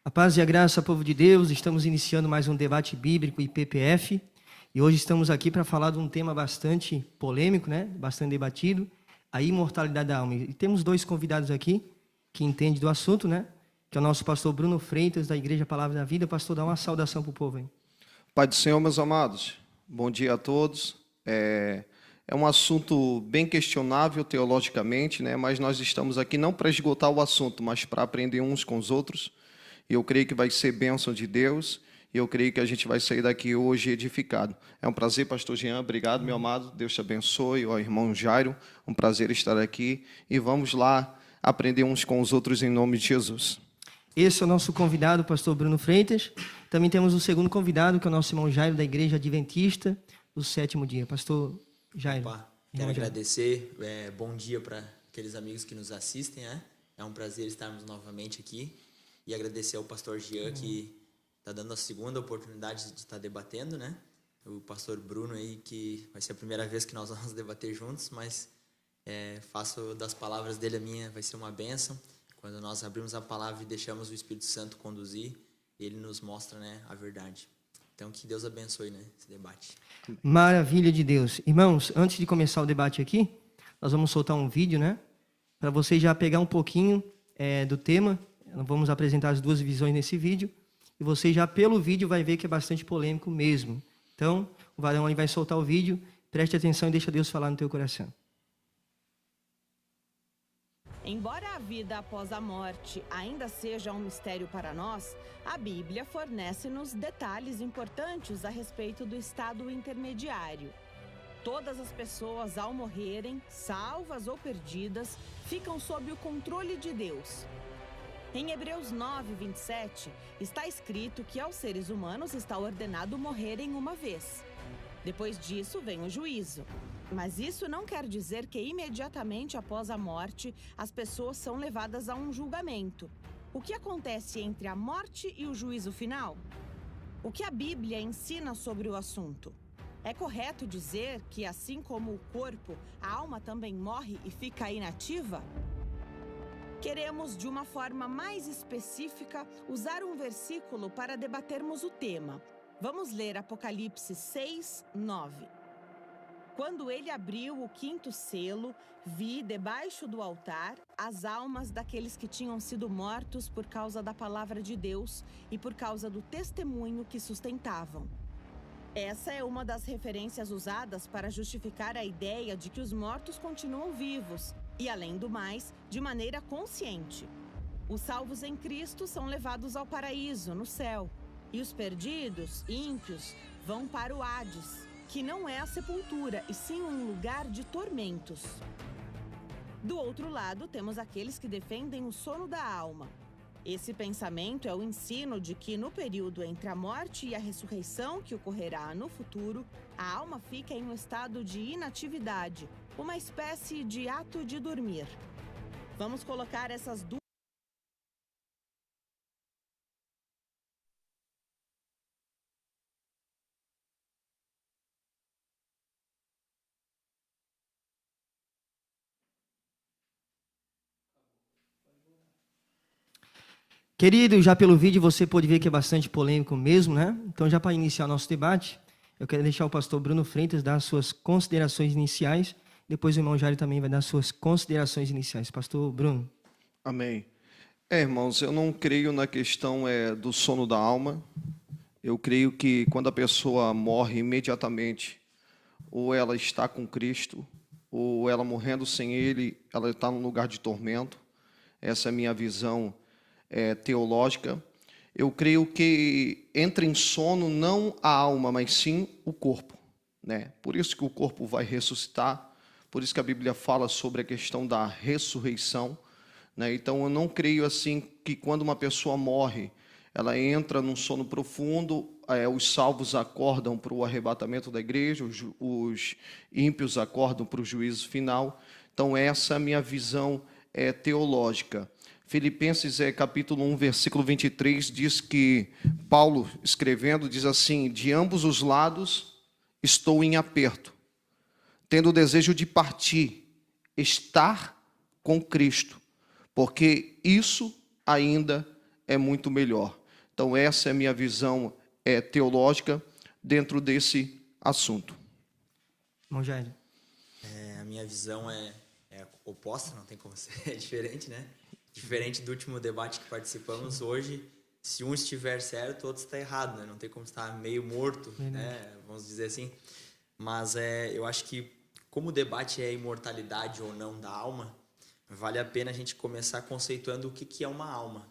A paz e a graça, povo de Deus, estamos iniciando mais um debate bíblico IPPF e hoje estamos aqui para falar de um tema bastante polêmico, né? Bastante debatido, a imortalidade da alma. E temos dois convidados aqui que entendem do assunto, né? Que é o nosso pastor Bruno Freitas, da Igreja Palavra da Vida. Pastor, dá uma saudação para o povo aí. Pai do Senhor, meus amados, bom dia a todos. É um assunto bem questionável teologicamente, né? Mas nós estamos aqui não para esgotar o assunto, mas para aprender uns com os outros. E eu creio que vai ser bênção de Deus, e eu creio que a gente vai sair daqui hoje edificado. É um prazer, pastor Jean, obrigado, meu amado, Deus te abençoe, ó irmão Jairo, um prazer estar aqui, e vamos lá aprender uns com os outros em nome de Jesus. Esse é o nosso convidado, o pastor Bruno Freitas. Também temos o segundo convidado, que é o nosso irmão Jairo, da Igreja Adventista do Sétimo Dia. Pastor Jairo. Opa, quero agradecer, bom dia para aqueles amigos que nos assistem, né? É um prazer estarmos novamente aqui e agradecer ao pastor Jean que está dando a segunda oportunidade de estar debatendo, né? O pastor Bruno aí, que vai ser a primeira vez que nós vamos debater juntos, mas faço das palavras dele a minha, vai ser uma bênção. Quando nós abrimos a palavra e deixamos o Espírito Santo conduzir, ele nos mostra, né, a verdade. Então, que Deus abençoe, né, esse debate. Maravilha de Deus. Irmãos, antes de começar o debate aqui, nós vamos soltar um vídeo, né? Para você já pegar um pouquinho do tema. Nós vamos apresentar as duas visões nesse vídeo. E você já pelo vídeo vai ver que é bastante polêmico mesmo. Então, o varão aí vai soltar o vídeo. Preste atenção e deixa Deus falar no teu coração. Embora a vida após a morte ainda seja um mistério para nós, a Bíblia fornece-nos detalhes importantes a respeito do estado intermediário. Todas as pessoas, ao morrerem, salvas ou perdidas, ficam sob o controle de Deus. Em Hebreus 9, 27, está escrito que aos seres humanos está ordenado morrerem uma vez. Depois disso vem o juízo. Mas isso não quer dizer que imediatamente após a morte as pessoas são levadas a um julgamento. O que acontece entre a morte e o juízo final? O que a Bíblia ensina sobre o assunto? É correto dizer que, assim como o corpo, a alma também morre e fica inativa? Queremos, de uma forma mais específica, usar um versículo para debatermos o tema. Vamos ler Apocalipse 6, 9. Quando ele abriu o quinto selo, vi debaixo do altar as almas daqueles que tinham sido mortos por causa da palavra de Deus e por causa do testemunho que sustentavam. Essa é uma das referências usadas para justificar a ideia de que os mortos continuam vivos e, além do mais, de maneira consciente. Os salvos em Cristo são levados ao paraíso, no céu, e os perdidos, ímpios, vão para o Hades, que não é a sepultura, e sim um lugar de tormentos. Do outro lado, temos aqueles que defendem o sono da alma. Esse pensamento é o ensino de que no período entre a morte e a ressurreição que ocorrerá no futuro, a alma fica em um estado de inatividade, uma espécie de ato de dormir. Vamos colocar essas duas. Querido, já pelo vídeo você pode ver que é bastante polêmico mesmo, né? Então, já para iniciar nosso debate, eu quero deixar o pastor Bruno Freitas dar as suas considerações iniciais. Depois o irmão Jairo também vai dar as suas considerações iniciais. Pastor Bruno. Amém. Irmãos, eu não creio na questão do sono da alma. Eu creio que quando a pessoa morre imediatamente, ou ela está com Cristo, ou ela morrendo sem Ele, ela está num lugar de tormento. Essa é a minha visão teológica. Eu creio que entra em sono não a alma, mas sim o corpo, né? Por isso que o corpo vai ressuscitar, por isso que a Bíblia fala sobre a questão da ressurreição, né? Então eu não creio assim que quando uma pessoa morre, ela entra num sono profundo, os salvos acordam para o arrebatamento da igreja, os ímpios acordam para o juízo final. Então essa é a minha visão teológica. Filipenses capítulo 1, versículo 23, diz que Paulo, escrevendo, diz assim: de ambos os lados estou em aperto, tendo o desejo de partir, estar com Cristo, porque isso ainda é muito melhor. Então, essa é a minha visão teológica dentro desse assunto. Irmão Jair. A minha visão é oposta, não tem como ser diferente, né? Diferente do último debate que participamos hoje, se um estiver certo, o outro está errado, né? Não tem como estar meio morto, né? Vamos dizer assim. Mas eu acho que, como o debate é imortalidade ou não da alma, vale a pena a gente começar conceituando o que é uma alma.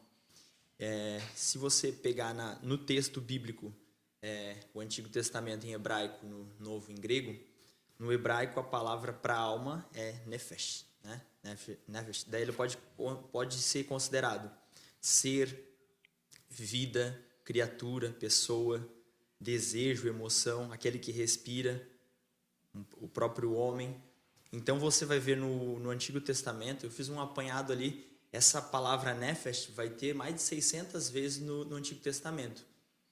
Se você pegar no texto bíblico, o Antigo Testamento em hebraico, no Novo em grego, no hebraico a palavra para alma é nefesh, né? Nefesh. Daí ele pode ser considerado ser, vida, criatura, pessoa, desejo, emoção, aquele que respira, o próprio homem. Então você vai ver no Antigo Testamento, eu fiz um apanhado ali, essa palavra nefesh vai ter mais de 600 vezes no Antigo Testamento.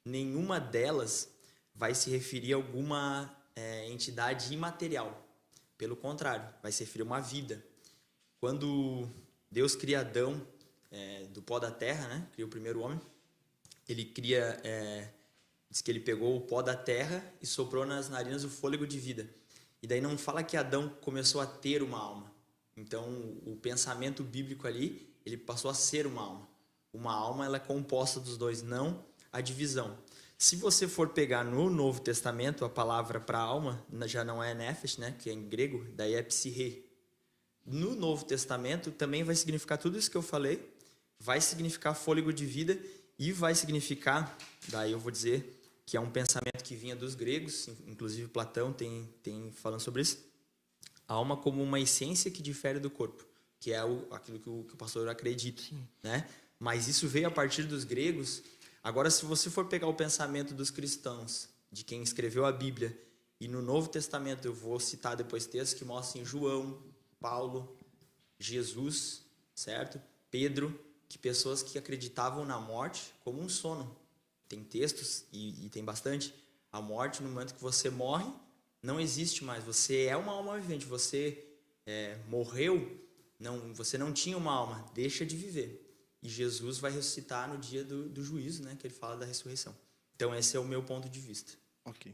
Nenhuma delas vai se referir a alguma entidade imaterial. Pelo contrário, vai se referir a uma vida. Quando Deus cria Adão do pó da terra, né? Cria o primeiro homem, ele diz que ele pegou o pó da terra e soprou nas narinas o fôlego de vida. E daí não fala que Adão começou a ter uma alma. Então, o pensamento bíblico ali, ele passou a ser uma alma. Uma alma, ela é composta dos dois, não a divisão. Se você for pegar no Novo Testamento, a palavra para alma já não é nefesh, né, que é em grego, daí é psirrê. No Novo Testamento também vai significar tudo isso que eu falei, vai significar fôlego de vida e vai significar, daí eu vou dizer que é um pensamento que vinha dos gregos, inclusive Platão tem falando sobre isso, a alma como uma essência que difere do corpo, que é aquilo que o pastor acredita, né? Mas isso veio a partir dos gregos. Agora, se você for pegar o pensamento dos cristãos, de quem escreveu a Bíblia, e no Novo Testamento eu vou citar depois textos que mostram em João, Paulo, Jesus, certo? Pedro, que pessoas que acreditavam na morte como um sono. Tem textos, e tem bastante, a morte no momento que você morre, não existe mais. Você é uma alma vivente, você morreu, você não tinha uma alma, deixa de viver. E Jesus vai ressuscitar no dia do juízo, né? Que ele fala da ressurreição. Então, esse é o meu ponto de vista. Ok.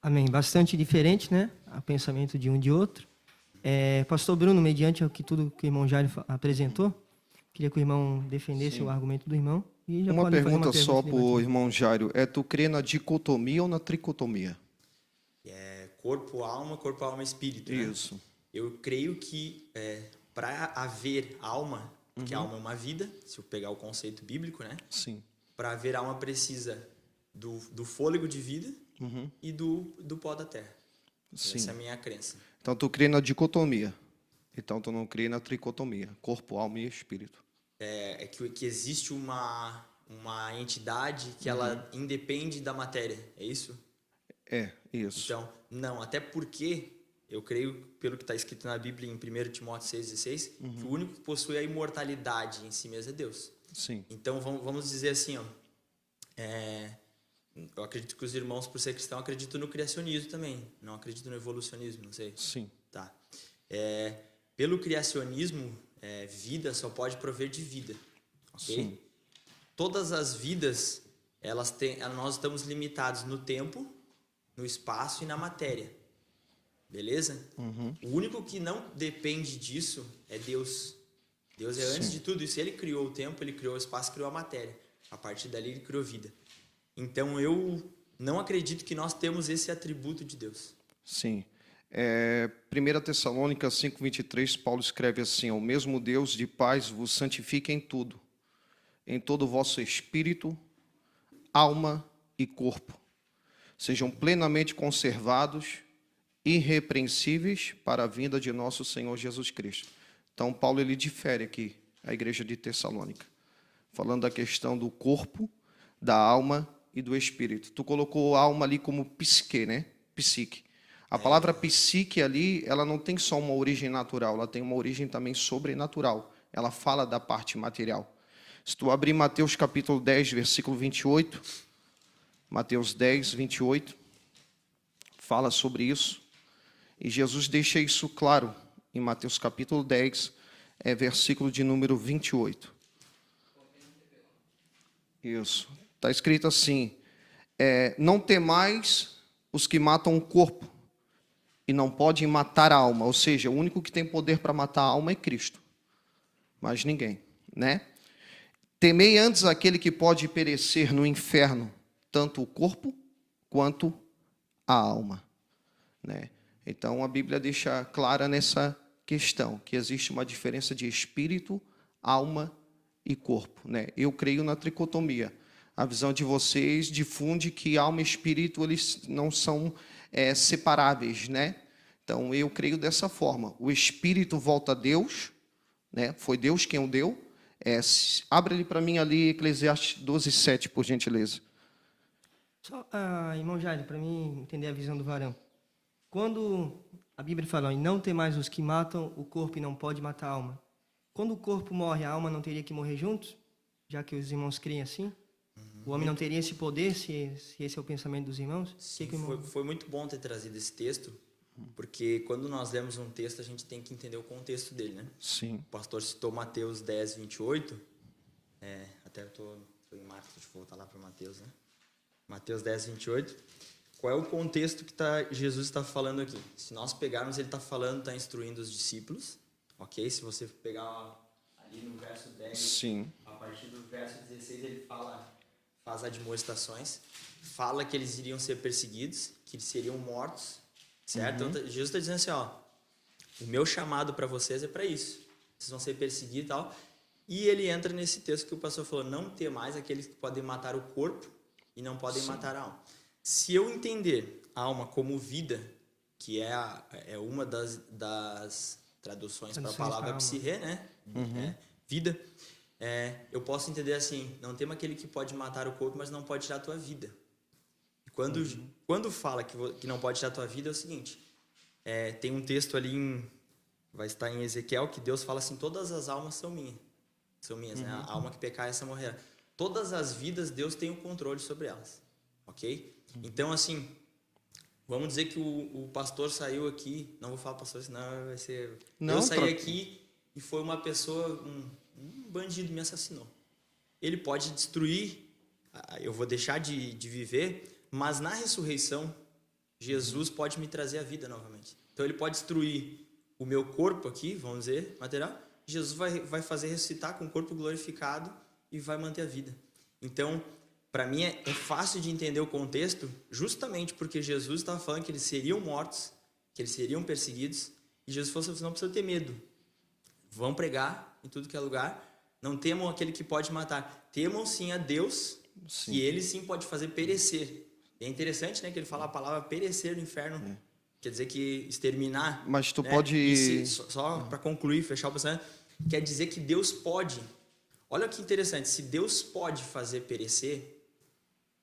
Amém. Bastante diferente, né? O pensamento de um de outro. Pastor Bruno, mediante tudo que o irmão Jair apresentou, queria que o irmão defendesse o argumento do irmão. E já uma pergunta só para o debater. irmão Jairo. Tu crê na dicotomia ou na tricotomia? Corpo, alma, espírito. Isso. Né? Eu creio que para haver alma, porque a alma é uma vida, se eu pegar o conceito bíblico, né? Sim. Para haver alma precisa do fôlego de vida e do pó da terra. Sim. Essa é a minha crença. Então, tu crê na dicotomia. Então, tu não crê na tricotomia. Corpo, alma e espírito. Que existe uma entidade que ela independe da matéria. É isso? Isso. Então, não. Até porque eu creio, pelo que está escrito na Bíblia, em 1 Timóteo 6,16, que o único que possui a imortalidade em si mesmo é Deus. Sim. Então, vamos dizer assim, eu acredito que os irmãos, por ser cristão, acreditam no criacionismo também. Não acredito no evolucionismo, não sei. Sim. Tá. Pelo criacionismo, vida só pode prover de vida. Ok? Sim. Todas as vidas, nós estamos limitados no tempo, no espaço e na matéria. Beleza? O único que não depende disso é Deus. Deus é antes de tudo isso. Ele criou o tempo, ele criou o espaço, criou a matéria. A partir dali ele criou vida. Então eu não acredito que nós temos esse atributo de Deus. Sim. 1 Tessalônica 5,23, Paulo escreve assim: o mesmo Deus de paz vos santifica em tudo, em todo o vosso espírito, alma e corpo. Sejam plenamente conservados, irrepreensíveis para a vinda de nosso Senhor Jesus Cristo. Então, Paulo ele difere aqui a igreja de Tessalônica, falando da questão do corpo, da alma e do espírito. Tu colocou a alma ali como psique, né? Psique. A palavra psique ali, ela não tem só uma origem natural, ela tem uma origem também sobrenatural. Ela fala da parte material. Se tu abrir Mateus capítulo 10, versículo 28, Mateus 10, 28, fala sobre isso. E Jesus deixa isso claro em Mateus capítulo 10, versículo de número 28. Isso. Está escrito assim, não temais os que matam o corpo e não podem matar a alma. Ou seja, o único que tem poder para matar a alma é Cristo. Mais ninguém, né? Temei antes aquele que pode perecer no inferno, tanto o corpo quanto a alma, né? Então a Bíblia deixa clara nessa questão que existe uma diferença de espírito, alma e corpo, né? Eu creio na tricotomia. A visão de vocês difunde que alma e espírito eles não são separáveis, né? Então eu creio dessa forma. O espírito volta a Deus, né? Foi Deus quem o deu. Abre ele para mim ali, Eclesiastes 12:7, por gentileza. Só, irmão Jair, para mim entender a visão do varão. Quando a Bíblia fala, e não tem mais os que matam o corpo e não pode matar a alma. Quando o corpo morre, a alma não teria que morrer juntos? Já que os irmãos creem assim? O homem não teria esse poder, se esse é o pensamento dos irmãos? Sim, foi muito bom ter trazido esse texto, porque quando nós lemos um texto, a gente tem que entender o contexto dele, né? Sim. O pastor citou Mateus 10:28. Até eu estou em Marcos, deixa eu voltar lá para Mateus, né? Mateus 10:28. Qual é o contexto que Jesus está falando aqui? Se nós pegarmos, ele está instruindo os discípulos, ok? Se você pegar ali no verso 10, sim, a partir do verso 16, ele faz admoestações, fala que eles iriam ser perseguidos, que eles seriam mortos, certo? Então, Jesus está dizendo assim, o meu chamado para vocês é para isso. Vocês vão ser perseguidos e tal. E ele entra nesse texto que o pastor falou, não ter mais aqueles que podem matar o corpo e não podem matar a alma. Se eu entender a alma como vida, que é uma das traduções para a palavra psirrê, né? Vida. Eu posso entender assim, não tem aquele que pode matar o corpo, mas não pode tirar a tua vida. E quando fala que não pode tirar a tua vida, é o seguinte, tem um texto ali, vai estar em Ezequiel, que Deus fala assim, todas as almas são minhas, né? A alma que pecar, essa morrerá. Todas as vidas, Deus tem o controle sobre elas, ok? Então, assim, vamos dizer que o pastor saiu aqui, não vou falar pastor, senão vai ser... Eu saí aqui e foi uma pessoa, um bandido me assassinou. Ele pode destruir, eu vou deixar de viver, mas na ressurreição, Jesus pode me trazer a vida novamente. Então, ele pode destruir o meu corpo aqui, vamos dizer, material, Jesus vai fazer ressuscitar com o corpo glorificado e vai manter a vida. Então, para mim é fácil de entender o contexto, justamente porque Jesus estava falando que eles seriam mortos, que eles seriam perseguidos, e Jesus falou assim, não precisa ter medo. Vão pregar em tudo que é lugar, não temam aquele que pode matar. Temam sim a Deus, sim, que ele sim pode fazer perecer. E é interessante, né, que ele fala a palavra perecer no inferno. Quer dizer que exterminar. Mas tu, né, pode... Só para concluir, fechar o pensamento, quer dizer que Deus pode. Olha que interessante, se Deus pode fazer perecer,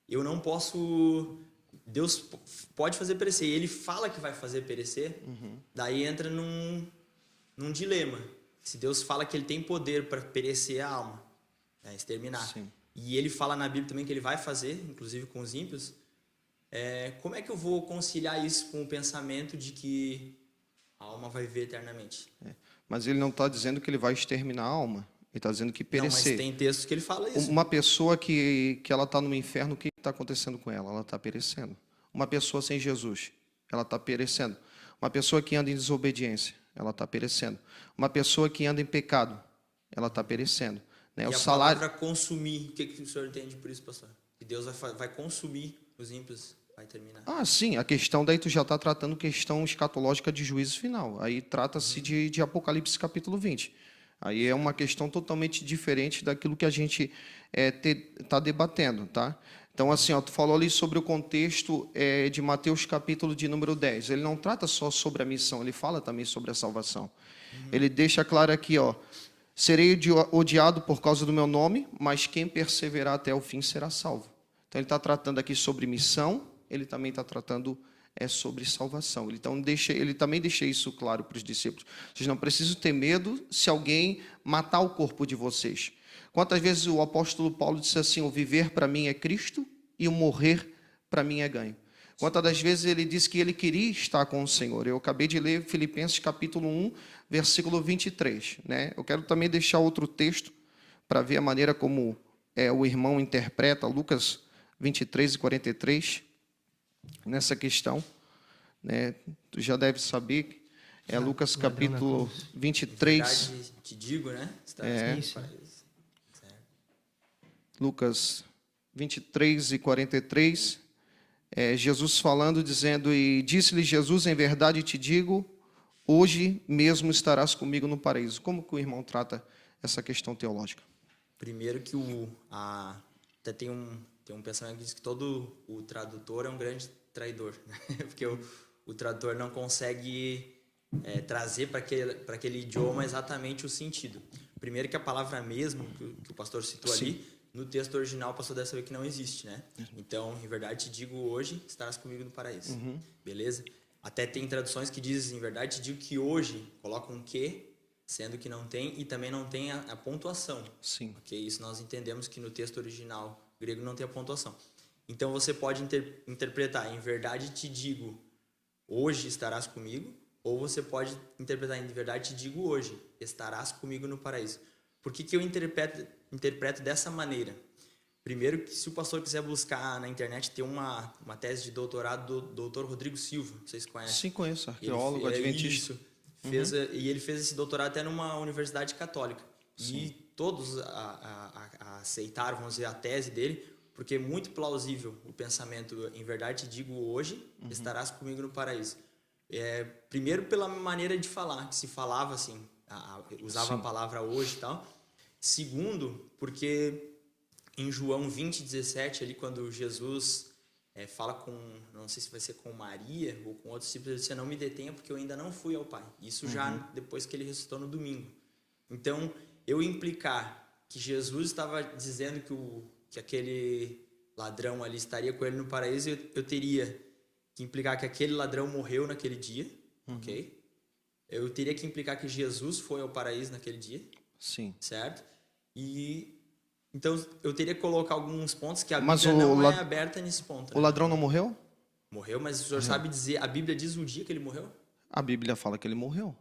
eu não posso... Deus pode fazer perecer, e ele fala que vai fazer perecer, daí entra num dilema. Se Deus fala que ele tem poder para perecer a alma, né, exterminar, sim, e ele fala na Bíblia também que ele vai fazer, inclusive com os ímpios, como é que eu vou conciliar isso com o pensamento de que a alma vai viver eternamente? Mas ele não está dizendo que ele vai exterminar a alma. Ele está dizendo que perecer. Não, mas tem textos que ele fala isso. Uma pessoa que ela está no inferno, o que está acontecendo com ela? Ela está perecendo. Uma pessoa sem Jesus, ela está perecendo. Uma pessoa que anda em desobediência, ela está perecendo. Uma pessoa que anda em pecado, ela está perecendo. Né? E a palavra consumir, o que o senhor entende por isso, pastor? Que Deus vai consumir os ímpios, vai terminar. Sim, a questão daí tu já está tratando questão escatológica de juízo final. Aí trata-se de Apocalipse capítulo 20. Aí é uma questão totalmente diferente daquilo que a gente está debatendo, tá? Então, assim, tu falou ali sobre o contexto de Mateus capítulo de número 10. Ele não trata só sobre a missão, ele fala também sobre a salvação. Ele deixa claro aqui, serei odiado por causa do meu nome, mas quem perseverar até o fim será salvo. Então, ele está tratando aqui sobre missão, ele também está tratando sobre salvação. Ele também deixa isso claro para os discípulos. Vocês não precisam ter medo se alguém matar o corpo de vocês. Quantas vezes o apóstolo Paulo disse assim, o viver para mim é Cristo e o morrer para mim é ganho. Quantas das vezes ele disse que ele queria estar com o Senhor. Eu acabei de ler Filipenses capítulo 1, versículo 23. Né? Eu quero também deixar outro texto para ver a maneira como o irmão interpreta, Lucas 23 e 43, nessa questão, né? Tu já deve saber, Lucas capítulo 23. Verdade, te digo, né? Isso. Lucas 23 e 43, Jesus falando, dizendo, e disse-lhe Jesus, em verdade te digo, hoje mesmo estarás comigo no paraíso. Como que o irmão trata essa questão teológica? Primeiro que até tem um pensamento que diz que todo o tradutor é um grande traidor, né? Porque o tradutor não consegue trazer para aquele idioma exatamente o sentido. Primeiro que a palavra mesmo, que o pastor citou ali, no texto original o pastor deve saber que não existe, né? Então, em verdade te digo, hoje estarás comigo no paraíso. Beleza? Até tem traduções que dizem, em verdade te digo que hoje, colocam um que, sendo que não tem, e também não tem a pontuação. Sim. Okay? Isso nós entendemos que no texto original grego não tem a pontuação. Então você pode interpretar, em verdade te digo, hoje estarás comigo, ou você pode interpretar, em verdade te digo hoje, estarás comigo no paraíso. Por que eu interpreto dessa maneira? Primeiro, que se o pastor quiser buscar na internet, tem uma tese de doutorado do Dr. Rodrigo Silva, vocês conhecem? Sim, conheço, arqueólogo, adventista. Isso, e ele fez esse doutorado até numa universidade católica. Sim. E todos aceitaram, vamos dizer, a tese dele, porque é muito plausível o pensamento, em verdade te digo hoje, estarás comigo no paraíso. Primeiro pela maneira de falar, que se falava assim, usava a palavra hoje e tal. Segundo, porque em João 20:17, ali quando Jesus fala com, não sei se vai ser com Maria ou com outros discípulos, ele disse, não me detenha porque eu ainda não fui ao Pai. Isso já depois que ele ressuscitou no domingo. Então, eu implicar que Jesus estava dizendo que aquele ladrão ali estaria com ele no paraíso, eu teria que implicar que aquele ladrão morreu naquele dia, ok? Eu teria que implicar que Jesus foi ao paraíso naquele dia. Sim. Certo? E então eu teria que colocar alguns pontos que a Bíblia não é aberta nesse ponto. O ladrão não morreu? Morreu, mas o senhor sabe dizer, a Bíblia diz o dia que ele morreu? A Bíblia fala que ele morreu.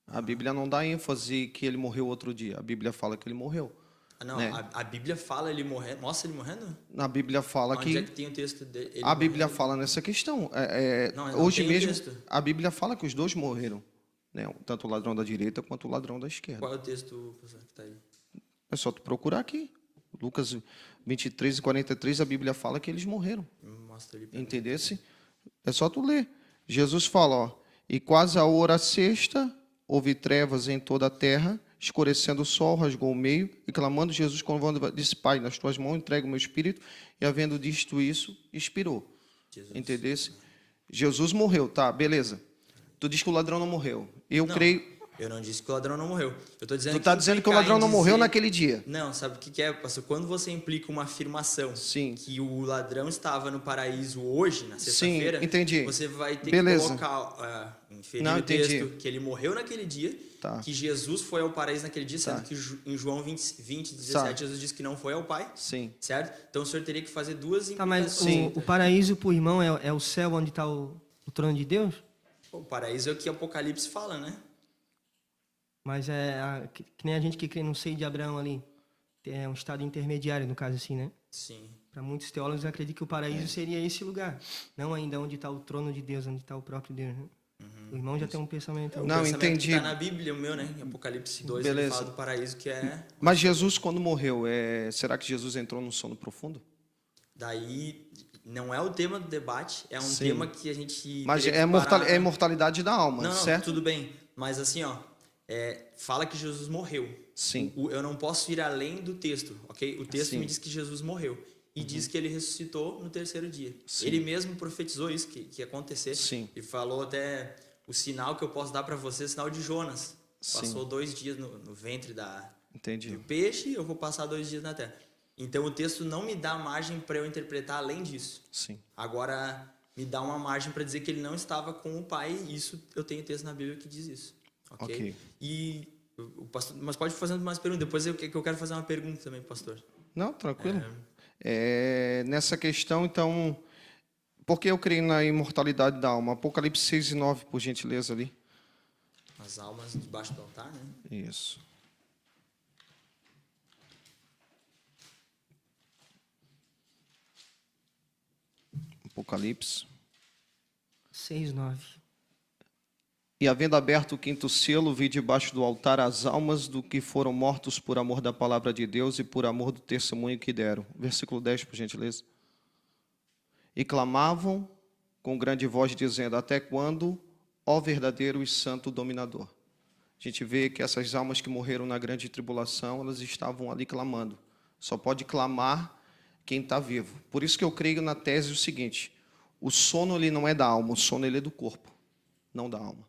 A Bíblia não dá ênfase que ele morreu outro dia. A Bíblia fala que ele morreu. Não, né? a Bíblia fala ele morrendo. Mostra ele morrendo? A Bíblia fala Onde é que tem o texto dele? A Bíblia fala nessa questão. Não hoje tem mesmo, texto. a Bíblia fala que os dois morreram. Né? Tanto o ladrão da direita quanto o ladrão da esquerda. Qual é o texto, professor, que está aí? É só tu procurar aqui. Lucas 23 e 43, a Bíblia fala que eles morreram. Mostra ali. Entendesse? É só tu ler. Jesus fala, ó, e quase a hora sexta, houve trevas em toda a terra, escurecendo o sol, rasgou o meio, e clamando Jesus, quando disse, Pai, nas tuas mãos entrego o meu espírito, e havendo dito isso, expirou. Entendesse? Jesus morreu, tá, beleza. Tu diz que o ladrão não morreu. Eu creio... Eu não disse que o ladrão não morreu. Eu tô dizendo tu está dizendo que o ladrão não morreu naquele dia. Não, sabe o que é, pastor? Quando você implica uma afirmação que o ladrão estava no paraíso hoje, na sexta-feira, você vai ter que colocar, inferir o texto que ele morreu naquele dia, que Jesus foi ao paraíso naquele dia, sendo que em João 20:17, Jesus disse que não foi ao Pai. Sim. Certo? Então o senhor teria que fazer duas implicações. Mas o paraíso, para o irmão, é o céu onde está o trono de Deus? O paraíso é o que Apocalipse fala, né? Mas que nem a gente que crê no seio de Abraão ali. É um estado intermediário, no caso assim, né? Sim. Para muitos teólogos, acreditam que o paraíso seria esse lugar. Não ainda onde está o trono de Deus, onde está o próprio Deus, né? O irmão já tem um pensamento... Não, entendi. Está na Bíblia, o meu, né? Em Apocalipse 2, ele fala do paraíso, que é... Mas Jesus, quando morreu, será que Jesus entrou num sono profundo? Daí... Não é o tema do debate, é um tema que a gente... Mas é a imortalidade da alma, certo? Não, tudo bem. Mas assim, ó... fala que Jesus morreu. Sim. Eu não posso ir além do texto, ok? O texto me diz que Jesus morreu. E diz que ele ressuscitou no terceiro dia. Sim. Ele mesmo profetizou isso, que ia acontecer. Sim. E falou até, o sinal que eu posso dar para você é o sinal de Jonas. Sim. Passou 2 dias no ventre do peixe, eu vou passar 2 dias na terra. Então o texto não me dá margem para eu interpretar além disso. Sim. Agora, me dá uma margem para dizer que ele não estava com o Pai. Isso eu tenho texto na Bíblia que diz isso. Ok. E o pastor, mas pode fazer mais perguntas. Depois eu quero fazer uma pergunta também, pastor. Não, tranquilo. Nessa questão, então, porque eu creio na imortalidade da alma? Apocalipse 6 e 9, por gentileza, ali. As almas debaixo do altar, né? Isso. Apocalipse. 6:9. E havendo aberto o quinto selo, vi debaixo do altar as almas do que foram mortos por amor da palavra de Deus e por amor do testemunho que deram. Versículo 10, por gentileza. E clamavam com grande voz, dizendo: até quando, ó verdadeiro e santo dominador? A gente vê que essas almas que morreram na grande tribulação, elas estavam ali clamando. Só pode clamar quem está vivo. Por isso que eu creio na tese o seguinte: o sono ele não é da alma, o sono ele é do corpo, não da alma.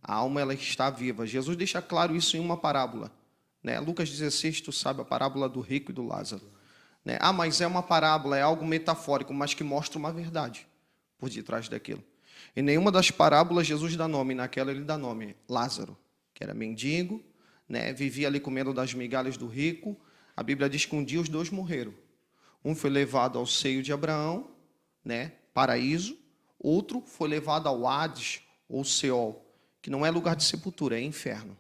A alma ela está viva. Jesus deixa claro isso em uma parábola, né? Lucas 16, tu sabe, a parábola do rico e do Lázaro, né? Ah, mas é uma parábola, é algo metafórico, mas que mostra uma verdade por detrás daquilo. Em nenhuma das parábolas Jesus dá nome, naquela ele dá nome, Lázaro, que era mendigo, né? Vivia ali comendo das migalhas do rico. A Bíblia diz que um dia os dois morreram. Um foi levado ao seio de Abraão, né? Paraíso. Outro foi levado ao Hades, ou Seol, que não é lugar de sepultura, é inferno,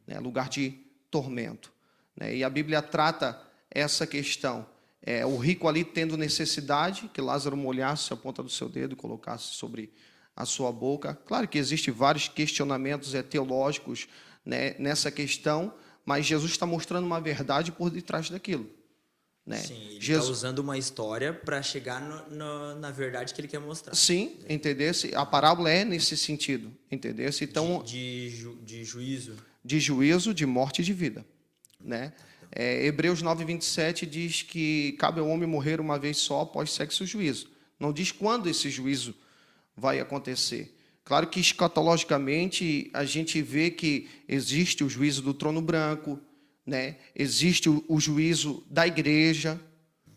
né? Lugar de tormento, né? E a Bíblia trata essa questão. O rico ali tendo necessidade, que Lázaro molhasse a ponta do seu dedo e colocasse sobre a sua boca. Claro que existem vários questionamentos teológicos, né, nessa questão, mas Jesus está mostrando uma verdade por detrás daquilo, né? Sim, ele está usando uma história para chegar na verdade que ele quer mostrar. Sim, entendesse? A parábola é nesse sentido, entendesse? Então, de juízo. De juízo, de morte e de vida, né? Hebreus 9:27 diz que cabe ao homem morrer uma vez só após sexo e juízo. Não diz quando esse juízo vai acontecer. Claro que escatologicamente a gente vê que existe o juízo do trono branco, né? Existe o juízo da igreja,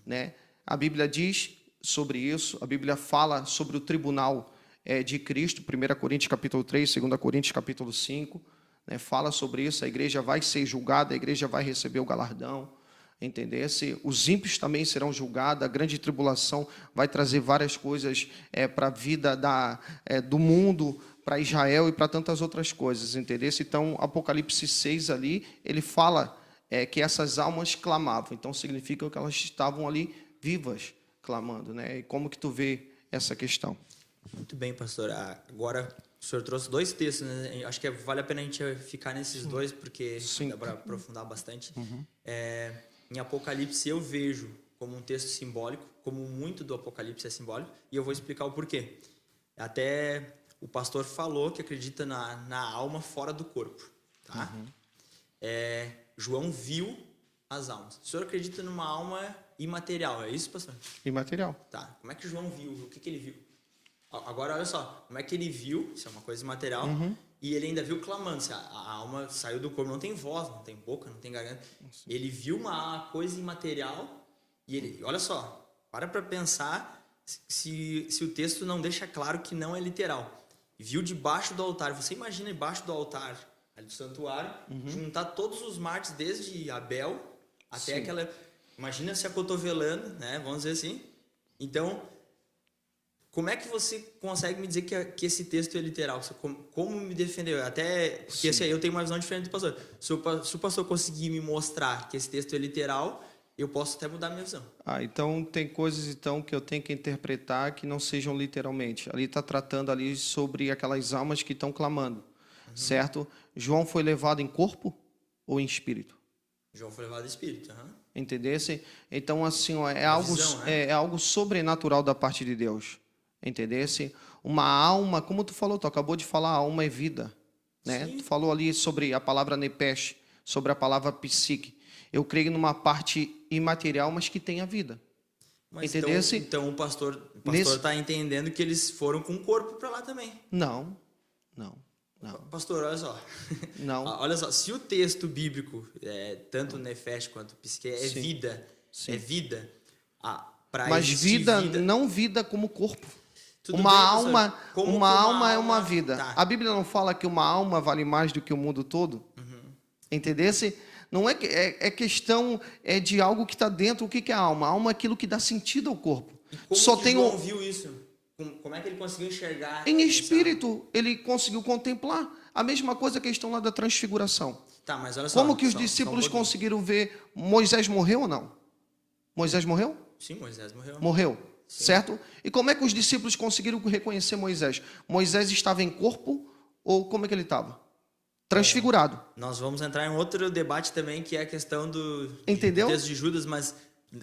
né? A Bíblia diz sobre isso, a Bíblia fala sobre o tribunal de Cristo, 1 Coríntios capítulo 3, 2 Coríntios capítulo 5, né? Fala sobre isso, a igreja vai ser julgada, a igreja vai receber o galardão, entendesse? Os ímpios também serão julgados, a grande tribulação vai trazer várias coisas para a vida do mundo, para Israel e para tantas outras coisas, entendesse? Então, Apocalipse 6 ali, ele fala que essas almas clamavam, então significa que elas estavam ali vivas, clamando, né? E como que tu vê essa questão? Muito bem, pastor. Agora, o senhor trouxe dois textos, né? Acho que vale a pena a gente ficar nesses dois, porque dá para aprofundar bastante. Em Apocalipse eu vejo como um texto simbólico, como muito do Apocalipse é simbólico, e eu vou explicar o porquê. Até o pastor falou que acredita na alma fora do corpo, tá? João viu as almas. O senhor acredita numa alma imaterial, é isso, pastor? Imaterial. Tá. Como é que João viu? O que ele viu? Agora, olha só. Como é que ele viu? Isso é uma coisa imaterial. E ele ainda viu clamando. A alma saiu do corpo. Não tem voz, não tem boca, não tem garganta. Ele viu uma coisa imaterial e ele... Olha só. Para pensar se o texto não deixa claro que não é literal. Viu debaixo do altar. Você imagina debaixo do altar, ali do santuário, juntar todos os mártires, desde Abel até aquela... Imagina se acotovelando, né? Vamos dizer assim. Então, como é que você consegue me dizer que esse texto é literal? Como me defender? Até porque assim, eu tenho uma visão diferente do pastor. Se o pastor conseguir me mostrar que esse texto é literal, eu posso até mudar a minha visão. Então tem coisas então que eu tenho que interpretar que não sejam literalmente. Ali está tratando ali sobre aquelas almas que estão clamando, certo? João foi levado em corpo ou em espírito? João foi levado em espírito, Entendesse? Então, assim, ó, é algo sobrenatural da parte de Deus. Entendesse? Uma alma, como tu falou, tu acabou de falar, a alma é vida, né? Tu falou ali sobre a palavra nepesh, sobre a palavra psique. Eu creio numa parte imaterial, mas que tem a vida. Mas entendesse? Então o pastor está entendendo que eles foram com o corpo para lá também. Não. Pastor, olha só. Não. Olha só, se o texto bíblico, tanto Nefesh quanto Psique, vida, é vida. Mas vida, não vida como corpo. Tudo uma bem, alma, uma alma é uma vida. Tá. A Bíblia não fala que uma alma vale mais do que o mundo todo? Entendesse? Não é questão de algo que está dentro. O que é a alma? A alma é aquilo que dá sentido ao corpo. E como Só que tem João viu isso? Como é que ele conseguiu enxergar? Em espírito, ele conseguiu contemplar. A mesma coisa a questão lá da transfiguração. Tá, mas olha só. Como que os discípulos conseguiram ver? Moisés morreu ou não? Moisés morreu? Sim, Moisés morreu. Morreu. certo? E como é que os discípulos conseguiram reconhecer Moisés? Moisés estava em corpo ou como é que ele estava? Transfigurado. Nós vamos entrar em outro debate também, que é a questão do Entendeu? texto de Judas, mas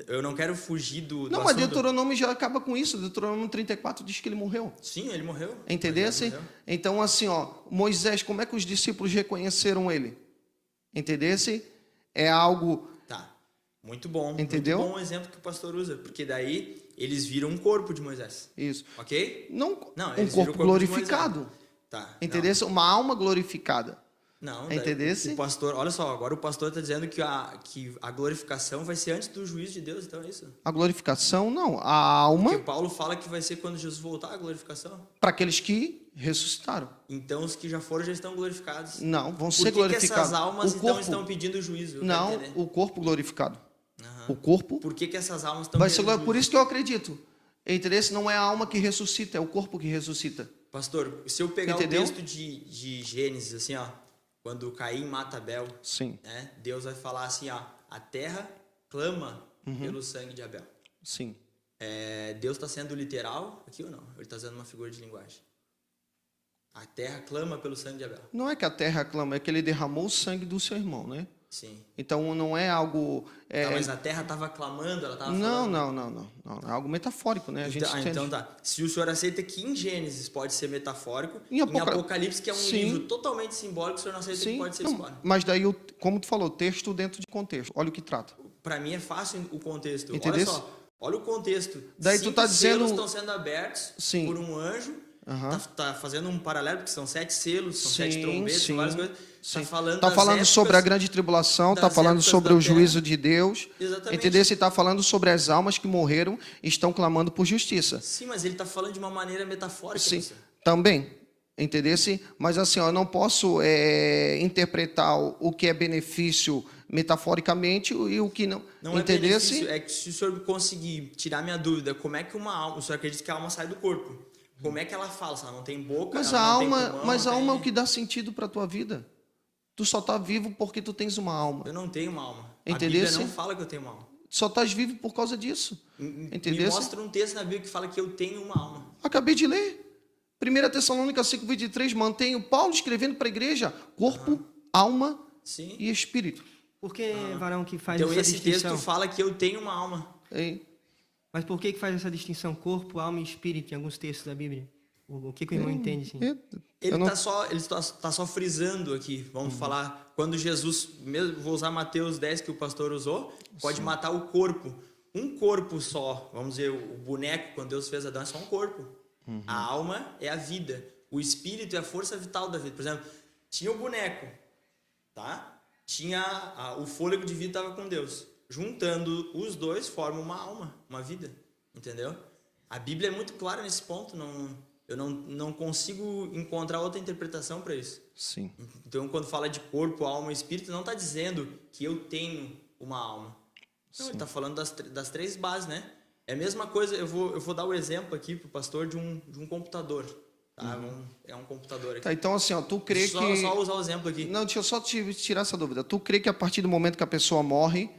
eu não quero fugir do Não, mas assunto. Deuteronômio já acaba com isso. Deuteronômio 34 diz que ele morreu. Sim, ele morreu. Entendesse? Moisés morreu. Então, assim, ó, Moisés, como é que os discípulos reconheceram ele? Entendesse? É algo... Tá, muito bom. Entendeu? Muito bom o exemplo que o pastor usa, porque daí eles viram um corpo de Moisés, Isso. ok? Não, Não, um eles viram corpo o corpo de glorificado. Tá. Entendesse? Uma alma glorificada. Não, daí Entendesse? o pastor, olha só, agora o pastor está dizendo que a glorificação vai ser antes do juízo de Deus, então é isso? A glorificação, não. A alma, Porque Paulo fala que vai ser quando Jesus voltar a glorificação. para aqueles que ressuscitaram. Então os que já foram já estão glorificados. Não, vão Por ser que glorificados. essas almas O então corpo, estão pedindo juízo? Eu não, quero entender. o corpo glorificado. Aham. O corpo Por que essas almas estão vai ser pedindo glorificado. Por juízo? isso que eu acredito. Interesse não é a alma que ressuscita, é o corpo que ressuscita. Pastor, se eu pegar Entendeu? o texto de Gênesis, assim, ó, quando Caim mata Abel, Sim, né, Deus vai falar assim, ó, a terra clama Uhum. pelo sangue de Abel. sim. Deus está sendo literal aqui ou não? Ele está usando uma figura de linguagem. A terra clama pelo sangue de Abel. Não é que a terra clama, é que ele derramou o sangue do seu irmão, né? Sim. Então não é algo... Tá, mas a terra estava clamando, ela estava Não, falando. não. É algo metafórico, né? A gente entende. Então tá. Se o senhor aceita que em Gênesis pode ser metafórico, Em em Apocalipse- Apocalipse, que é um Sim. livro totalmente simbólico, o senhor não aceita que Sim, pode ser não, simbólico. mas daí, como tu falou, texto dentro de contexto. Olha o que trata. Para mim é fácil o contexto. Entendeu? Olha só, olha o contexto. Daí tu 5 tá dizendo- selos estão sendo abertos Sim. por um anjo. Aham. Tá fazendo um paralelo, porque são 7 selos, são Sim, 7 trombetas, sim, são várias coisas. sim. Tá falando, Tá das falando épocas- sobre a grande tribulação, tá das falando épocas sobre da o terra. juízo de Deus. Exatamente. Entendeu? Se tá falando sobre as almas que morreram e estão clamando por justiça. Sim, mas ele está falando de uma maneira metafórica. Sim, professor. também. Entendesse? Mas assim, ó, eu não posso interpretar o que é benefício metaforicamente e o que não. Não é Entendesse? benefício, é que se o senhor conseguir tirar minha dúvida, como é que uma alma, o senhor acredita que a alma sai do corpo? Como é que ela fala? Se ela não tem boca, Mas ela a não tem alma, pulmão, mas a não alma é o tem- que dá sentido para tua vida. Tu só tá vivo porque tu tens uma alma. Eu não tenho uma alma. A Entendesse? Bíblia não fala que eu tenho uma alma. Só estás vivo por causa disso. Me Entendesse? mostra um texto na Bíblia que fala que eu tenho uma alma. Acabei de ler. 1 Tessalônica 5:23 mantém o Paulo escrevendo para a igreja corpo, alma Sim. e espírito. Por que, varão, que faz Então essa esse distinção? texto fala que eu tenho uma alma. Hein? Mas por que faz essa distinção corpo, alma e espírito em alguns textos da Bíblia? O que o irmão entende, sim? Eu Ele não- está só frisando aqui. Vamos falar, quando Jesus, mesmo vou usar Mateus 10 que o pastor usou, pode matar o corpo. Um corpo só, vamos dizer, o boneco, quando Deus fez Adão, é só um corpo. A alma é a vida. O espírito é a força vital da vida. Por exemplo, tinha o boneco, tá? O fôlego de vida estava com Deus. Juntando os dois, forma uma alma, uma vida. Entendeu? A Bíblia é muito clara nesse ponto. Eu não consigo encontrar outra interpretação para isso. Sim. Então, quando fala de corpo, alma e espírito, não está dizendo que eu tenho uma alma. Não, ele está falando das três bases, né? É a mesma coisa, eu vou dar o exemplo aqui para o pastor de um computador. Tá? É um computador aqui. Tá, então assim, ó, tu crê só, que... só usar o exemplo aqui. Não, deixa eu só te tirar essa dúvida. Tu crê que a partir do momento que a pessoa morre,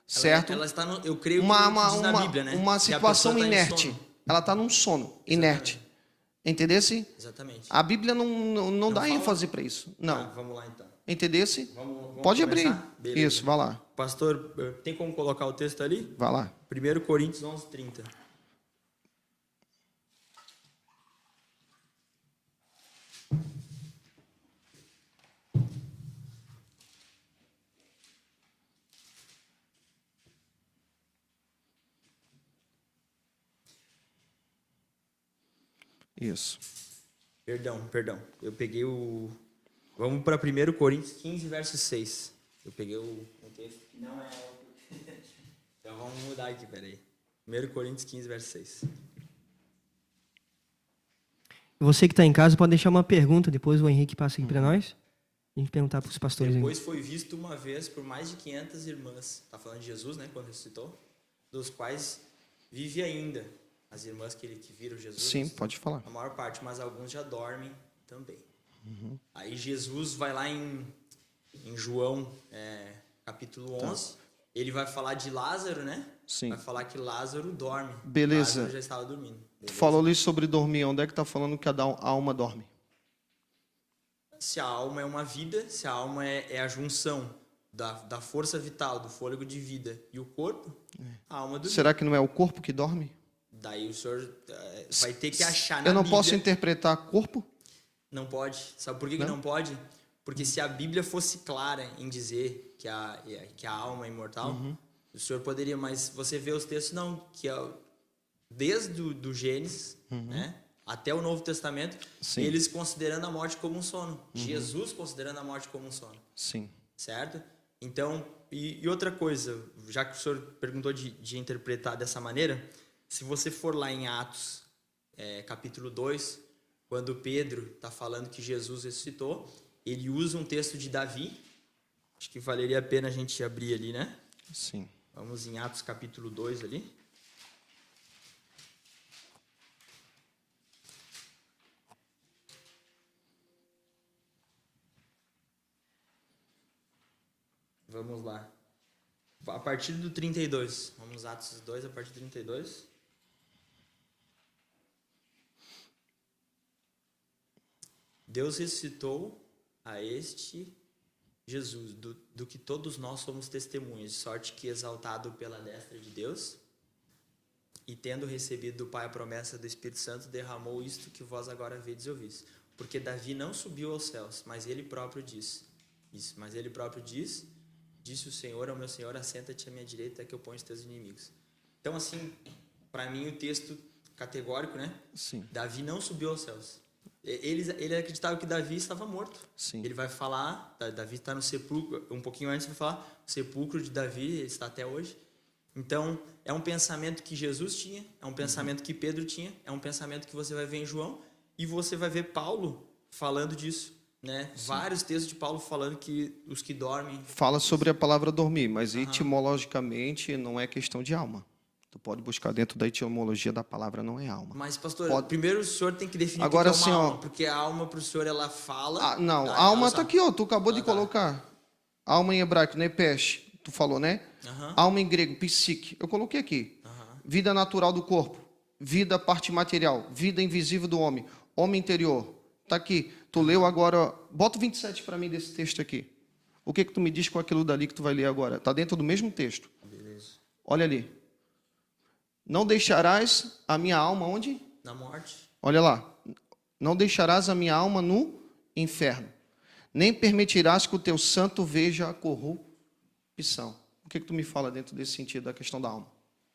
certo? Ela está eu creio que diz na Bíblia, né? uma Que a situação pessoa tá em inerte. sono. Ela está num sono, inerte. Entendesse? Exatamente. A Bíblia não dá fala? ênfase para isso. Não. Tá, vamos lá então. Entendesse? Vamos Pode começar? abrir. Beleza. Isso, vai lá. Pastor, tem como colocar o texto ali? Vai lá. 1 Coríntios 11:30. Isso. Perdão. Eu peguei o... Vamos para 1 Coríntios 15, verso 6. Eu peguei o texto que não é... Então vamos mudar aqui, peraí. 1 Coríntios 15, verso 6. E você que está em casa pode deixar uma pergunta, depois o Henrique passa aqui para nós. A gente perguntar para os pastores. Depois foi visto uma vez por mais de 500 irmãs. Está falando de Jesus, né? Quando ressuscitou. Dos quais vive ainda. As irmãs que viram Jesus. Sim, pode falar. A maior parte, mas alguns já dormem também. Aí Jesus vai lá em João, capítulo 11. Ele vai falar de Lázaro, né? Sim. vai falar que Lázaro dorme. Beleza. Lázaro já estava dormindo. Tu Beleza? falou ali sobre dormir. Onde é que está falando que a alma dorme? Se a alma é uma vida, se a alma é a junção da força vital, do fôlego de vida e o corpo, a alma dorme. Será que não é o corpo que dorme? Daí o senhor vai ter que achar na Eu não Bíblia. posso interpretar corpo? Não pode. Sabe por que que não pode? Porque se a Bíblia fosse clara em dizer que a alma é imortal, o senhor poderia, mas você vê os textos, não, que desde do Gênesis, né, até o Novo Testamento, Sim. eles considerando a morte como um sono. Jesus considerando a morte como um sono. Sim. Certo? Então, e outra coisa, já que o senhor perguntou de interpretar dessa maneira, se você for lá em Atos, capítulo 2, quando Pedro está falando que Jesus ressuscitou, ele usa um texto de Davi. Acho que valeria a pena a gente abrir ali, né? Sim. Vamos em Atos capítulo 2 ali. Vamos lá. A partir do 32. Vamos Atos 2, a partir do 32. Deus ressuscitou a este Jesus, do que todos nós somos testemunhas, de sorte que, exaltado pela destra de Deus, e tendo recebido do Pai a promessa do Espírito Santo, derramou isto que vós agora vedes e ouvis. Porque Davi não subiu aos céus, mas ele próprio disse. Isso, mas ele próprio disse o Senhor ao meu Senhor, assenta-te à minha direita, que eu ponho os teus inimigos. Então, assim, para mim, o texto categórico, né? Sim. Davi não subiu aos céus. Ele acreditava que Davi estava morto. Sim. Ele vai falar, Davi está no sepulcro, um pouquinho antes vai falar, o sepulcro de Davi, ele está até hoje. Então, é um pensamento que Jesus tinha, é um pensamento que Pedro tinha, é um pensamento que você vai ver em João, e você vai ver Paulo falando disso, né? Vários textos de Paulo falando que os que dormem... Fala sobre a palavra dormir, mas etimologicamente não é questão de alma. Tu pode buscar dentro da etimologia da palavra, não é alma. Mas, pastor, Pode. primeiro o senhor tem que definir Agora, o que é assim, uma ó, alma, porque a alma para o senhor, ela fala... Ah, não, tá, a alma ela está sabe. aqui, ó. Tu acabou de tá. colocar. Alma em hebraico, nepesh, tu falou, né? Aham. Alma em grego, psique. Eu coloquei aqui. Vida natural do corpo, vida parte material, vida invisível do homem, homem interior. Tá aqui. Tu leu agora, bota o 27 para mim desse texto aqui. O que tu me diz com aquilo dali que tu vai ler agora? Tá dentro do mesmo texto. Beleza. Olha ali. Não deixarás a minha alma onde? Na morte. Olha lá. Não deixarás a minha alma no inferno, nem permitirás que o teu santo veja a corrupção. O que tu me fala dentro desse sentido da questão da alma?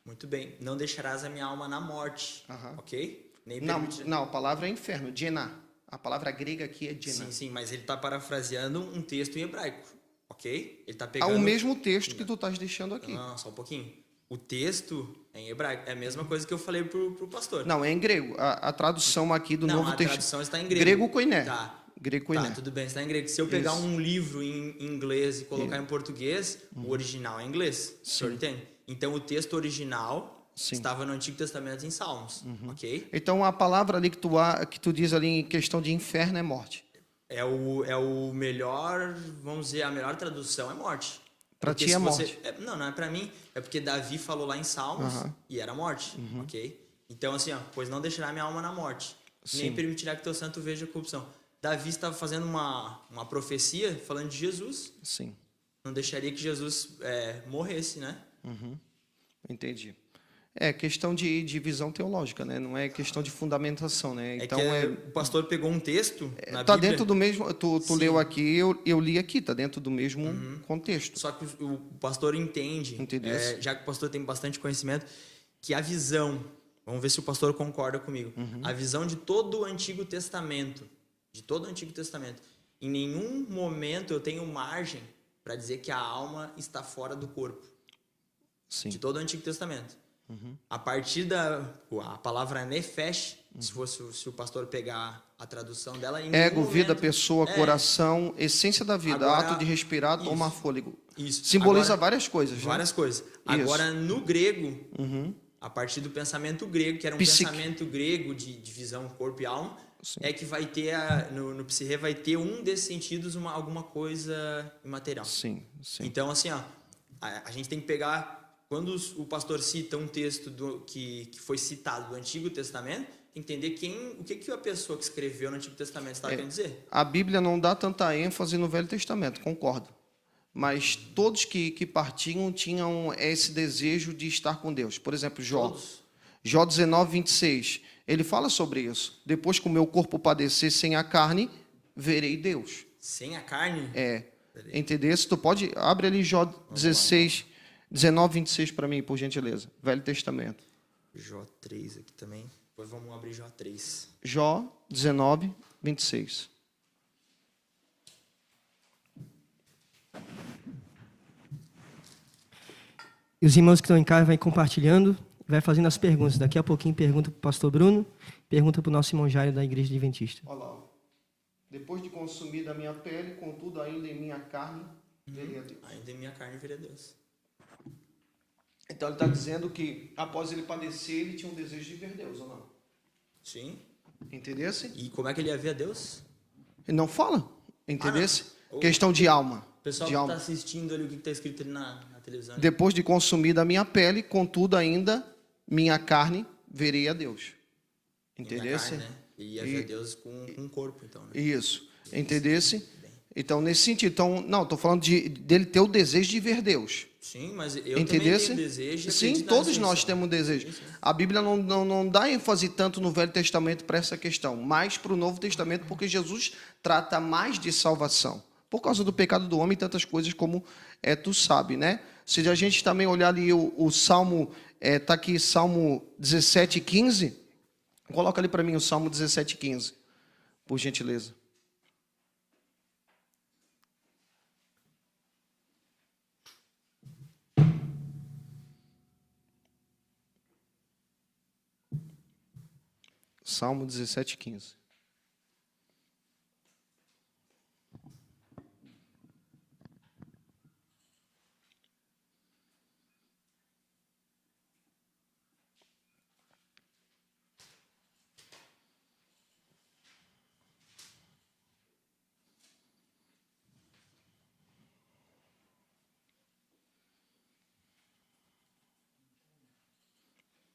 Muito bem. Não deixarás a minha alma na morte. Ok? Nem permitirás... Não, a palavra é inferno, djená. A palavra grega aqui é djená. Sim, sim, mas ele está parafraseando um texto em hebraico. Ok? Ele está pegando... O mesmo texto que tu estás deixando aqui. Não, só um pouquinho. O texto é em hebraico. É a mesma coisa que eu falei pro pastor. Não, é em grego. A tradução aqui do Não, Novo a Testamento. tradução está em grego. Grego koiné. Tá. Grego koiné. Tá, tudo bem, está em grego. Se eu pegar Isso. um livro em inglês e colocar em português, o original é em inglês. O senhor entende? Então, o texto original estava no Antigo Testamento em Salmos. Ok? Então, a palavra ali que tu diz ali em questão de inferno é morte. É o melhor, vamos dizer, a melhor tradução é morte. Para Porque ti é se morte. Não é para mim. É porque Davi falou lá em Salmos e era morte. Ok? Então, assim, ó, pois não deixará minha alma na morte, nem permitirá que teu santo veja a corrupção. Davi estava fazendo uma profecia falando de Jesus. Sim. Não deixaria que Jesus morresse, né? Entendi. É questão de visão teológica, né? Não é questão de fundamentação, né? Então o pastor pegou um texto na tá Bíblia. dentro do mesmo. Tu leu aqui, eu li aqui. Tá dentro do mesmo contexto. Só que o pastor entende, Entendeu? já que o pastor tem bastante conhecimento, que a visão, vamos ver se o pastor concorda comigo, a visão de todo o Antigo Testamento, em nenhum momento eu tenho margem para dizer que a alma está fora do corpo. Sim. De todo o Antigo Testamento. A partir a palavra nefesh, se o pastor pegar a tradução dela... Em Ego, nenhum vida, momento- pessoa, coração, essência da vida, Agora- ato de respirar, Isso. tomar fôlego. Isso. Simboliza Agora- várias coisas, né? Várias coisas. Agora, no grego, a partir do pensamento grego, que era um Psique. pensamento grego de visão corpo e alma, é que vai ter, no psirrê, vai ter um desses sentidos alguma coisa imaterial. Sim, sim. Então, assim, ó, a gente tem que pegar quando o pastor cita um texto que foi citado do Antigo Testamento, tem que entender o que a pessoa que escreveu no Antigo Testamento está querendo dizer. A Bíblia não dá tanta ênfase no Velho Testamento, concordo. Mas todos que partiam tinham esse desejo de estar com Deus. Por exemplo, Jó. Todos. Jó 19, 26. Ele fala sobre isso. Depois que o meu corpo padecer sem a carne, verei Deus. Sem a carne? Entendeu? Se tu pode, abre ali Jó 16, 19, 26 para mim, por gentileza. Velho Testamento. Jó 3 aqui também. Depois vamos abrir Jó 3. Jó 19, 26. E os irmãos que estão em casa vai compartilhando, vai fazendo as perguntas. Daqui a pouquinho pergunta para o pastor Bruno, pergunta para o nosso irmão Jairo da Igreja Adventista. Olha lá. Depois de consumir da minha pele, contudo ainda em minha carne, veria Deus. Ainda em minha carne veria Deus. Então ele está dizendo que após ele padecer, ele tinha um desejo de ver Deus, ou não? Sim. Entendesse? E como é que ele ia ver a Deus? Ele não fala. Entendesse? não. Questão de alma. O pessoal de que alma. está assistindo ali, o que está escrito ali na televisão. Depois de consumir da minha pele, contudo ainda minha carne, verei a Deus. Entendesse? Carne, né? E ia ver a Deus com um corpo, então. Né? Isso. Entendesse? Então, nesse sentido. Então, não, estou falando dele ter o desejo de ver Deus. Sim, mas eu Entendesse? também tenho desejo. Sim, todos nós temos desejo. Sim. A Bíblia não dá ênfase tanto no Velho Testamento para essa questão, mais para o Novo Testamento, porque Jesus trata mais de salvação. Por causa do pecado do homem e tantas coisas como tu sabe, né? Se a gente também olhar ali o Salmo, está aqui Salmo 17, 15, coloca ali para mim o Salmo 17, 15, por gentileza. Salmo 17, 15.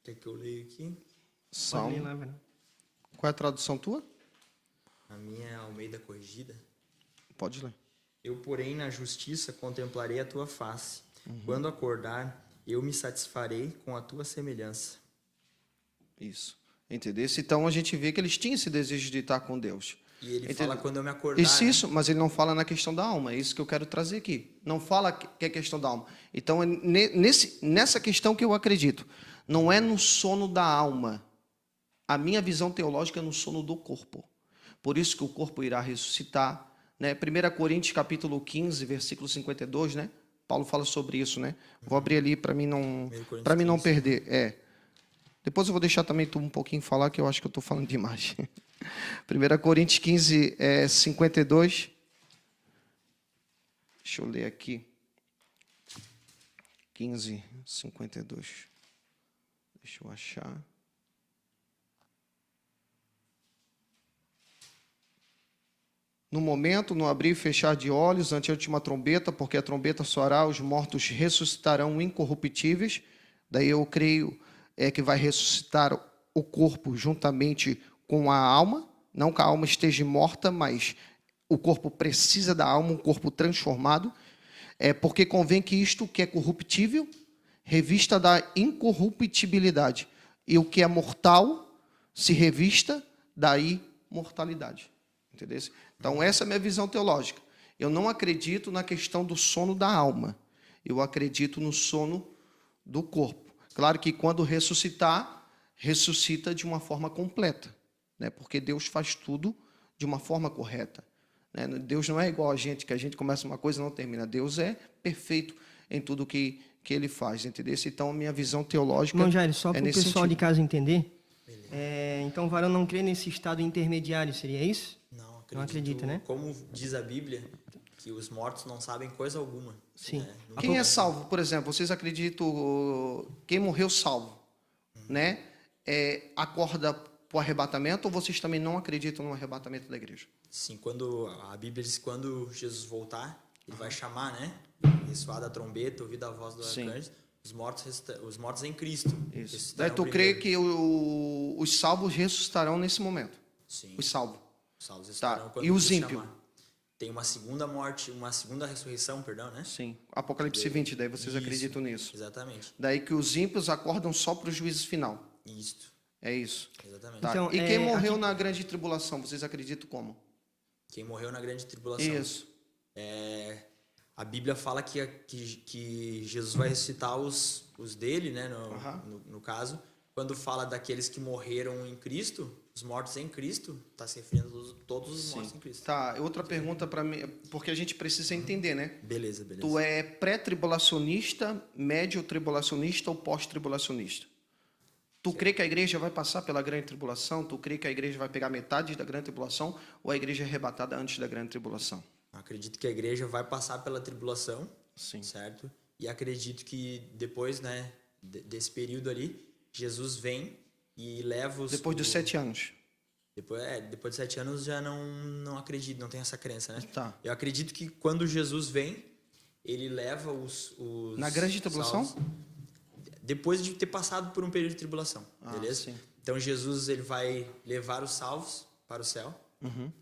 Quer que eu leio aqui? Pode ler Salmo. lá, velho. Qual é a tradução tua? A minha é Almeida Corrigida. Pode ler. Eu, porém, na justiça contemplarei a tua face. Quando acordar, eu me satisfarei com a tua semelhança. Isso. Entendeu? Então a gente vê que eles tinham esse desejo de estar com Deus. E ele Entendeu? fala quando eu me acordar. Isso, mas ele não fala na questão da alma. É isso que eu quero trazer aqui. Não fala que é questão da alma. Então, é nessa questão que eu acredito. Não é no sono da alma. A minha visão teológica é no sono do corpo. Por isso que o corpo irá ressuscitar. Né? 1 Coríntios capítulo 15, versículo 52, né? Paulo fala sobre isso, né? Vou abrir ali para mim não perder. Depois eu vou deixar também tu um pouquinho falar, que eu acho que eu estou falando demais. 1 Coríntios 15, 52. Deixa eu ler aqui. 15, 52. Deixa eu achar. No momento, no abrir e fechar de olhos, ante a última trombeta, porque a trombeta soará, os mortos ressuscitarão incorruptíveis. Daí eu creio que vai ressuscitar o corpo juntamente com a alma. Não que a alma esteja morta, mas o corpo precisa da alma, um corpo transformado. Porque convém que isto que é corruptível revista da incorruptibilidade, e o que é mortal se revista da imortalidade. Entendeu? Então, essa é a minha visão teológica. Eu não acredito na questão do sono da alma. Eu acredito no sono do corpo. Claro que quando ressuscitar, ressuscita de uma forma completa, né? Porque Deus faz tudo de uma forma correta. Né? Deus não é igual a gente, que a gente começa uma coisa e não termina. Deus é perfeito em tudo que Ele faz. Entendeu? Então, a minha visão teológica Irmão Jair, só para o nesse pessoal sentido. de casa entender. Então, o varão não crê nesse estado intermediário, seria isso? Não acredita, né? Como diz a Bíblia, que os mortos não sabem coisa alguma. Sim. Né? Quem é salvo, por exemplo? Vocês acreditam, quem morreu salvo, né? Acorda para o arrebatamento, ou vocês também não acreditam no arrebatamento da igreja? Sim, quando a Bíblia diz que quando Jesus voltar, ele vai chamar, né? Ressoar da trombeta, ouvir da voz do arcanjo, os mortos em Cristo. Isso. ressuscitarão Daí tu crê primeiro. que os salvos ressuscitarão nesse momento. Sim. Os salvos. Os salvos ressuscitarão quando E os Cristo ímpios? chamar. Tem uma segunda morte, uma segunda ressurreição, perdão, né? Sim. Apocalipse 20, daí vocês Isso. acreditam nisso. Exatamente. Daí que os ímpios acordam só para o juízo final. Isto. É isso. Exatamente. Tá. Então, E quem morreu aqui- na grande tribulação, vocês acreditam como? Quem morreu na grande tribulação. Isso. A Bíblia fala que Jesus vai ressuscitar os dele, né? No caso, quando fala daqueles que morreram em Cristo, os mortos em Cristo, está se referindo a todos os mortos em Cristo. Tá, outra pergunta para mim, porque a gente precisa entender, né? Beleza. Tu é pré-tribulacionista, médio-tribulacionista ou pós-tribulacionista? Tu crê que a igreja vai passar pela grande tribulação? Tu crê que a igreja vai pegar metade da grande tribulação ou a igreja é arrebatada antes da grande tribulação? Acredito que a igreja vai passar pela tribulação, Sim. certo? E acredito que depois, né, desse período ali, Jesus vem e leva os... Depois dos 7 anos. Depois de 7 anos já não acredito, não tenho essa crença, né? Tá. Eu acredito que quando Jesus vem, ele leva os Na grande tribulação? salvos, depois de ter passado por um período de tribulação, beleza? sim. Então Jesus ele vai levar os salvos para o céu.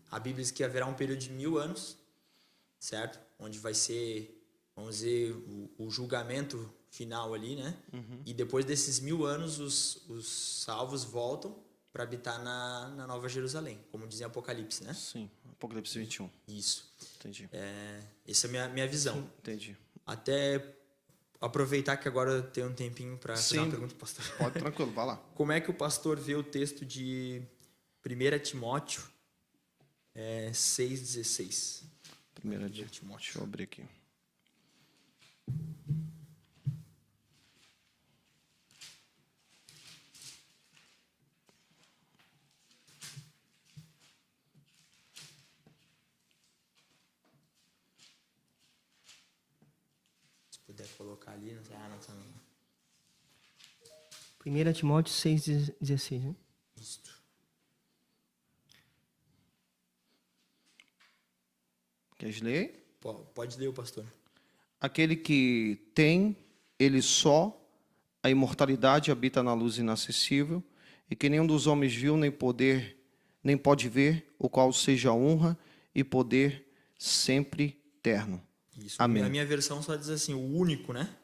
A Bíblia diz que haverá um período de 1000 anos, certo? Onde vai ser, vamos dizer, o julgamento final ali, né? E depois desses 1000 anos, os salvos voltam para habitar na Nova Jerusalém, como diz em Apocalipse, né? Sim. Apocalipse 21. Isso. Entendi. Essa é a minha visão. Entendi. Até aproveitar que agora eu tenho um tempinho para fazer uma Sim. pergunta pro pastor. Pode, tranquilo, vai lá. Como é que o pastor vê o texto de 1 Timóteo 6,16? Primeira de Timóteo. Deixa eu abrir aqui. Se puder colocar ali, não sei. Ah, não, também. 1 Timóteo 6,16, né? Isto. Queres ler? Pode ler o pastor. Aquele que tem, ele só, a imortalidade habita na luz inacessível, e que nenhum dos homens viu, nem pode ver, o qual seja honra e poder sempre eterno. Isso. Amém. A minha versão só diz assim, o único, né?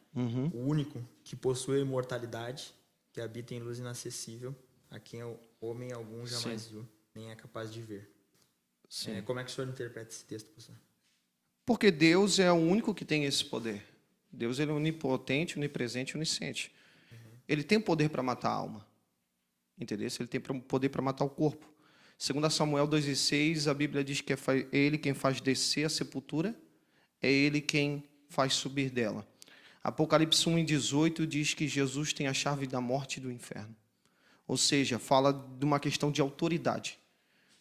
O único que possui a imortalidade, que habita em luz inacessível, a quem o homem algum jamais viu, nem é capaz de ver. Sim. Como é que o senhor interpreta esse texto, pastor? Porque Deus é o único que tem esse poder. Deus ele é onipotente, onipresente, onisciente. Ele tem poder para matar a alma. Entendeu? Ele tem poder para matar o corpo. Segundo Samuel 2,6, a Bíblia diz que é ele quem faz descer a sepultura, é ele quem faz subir dela. Apocalipse 1,18 diz que Jesus tem a chave da morte e do inferno. Ou seja, fala de uma questão de autoridade.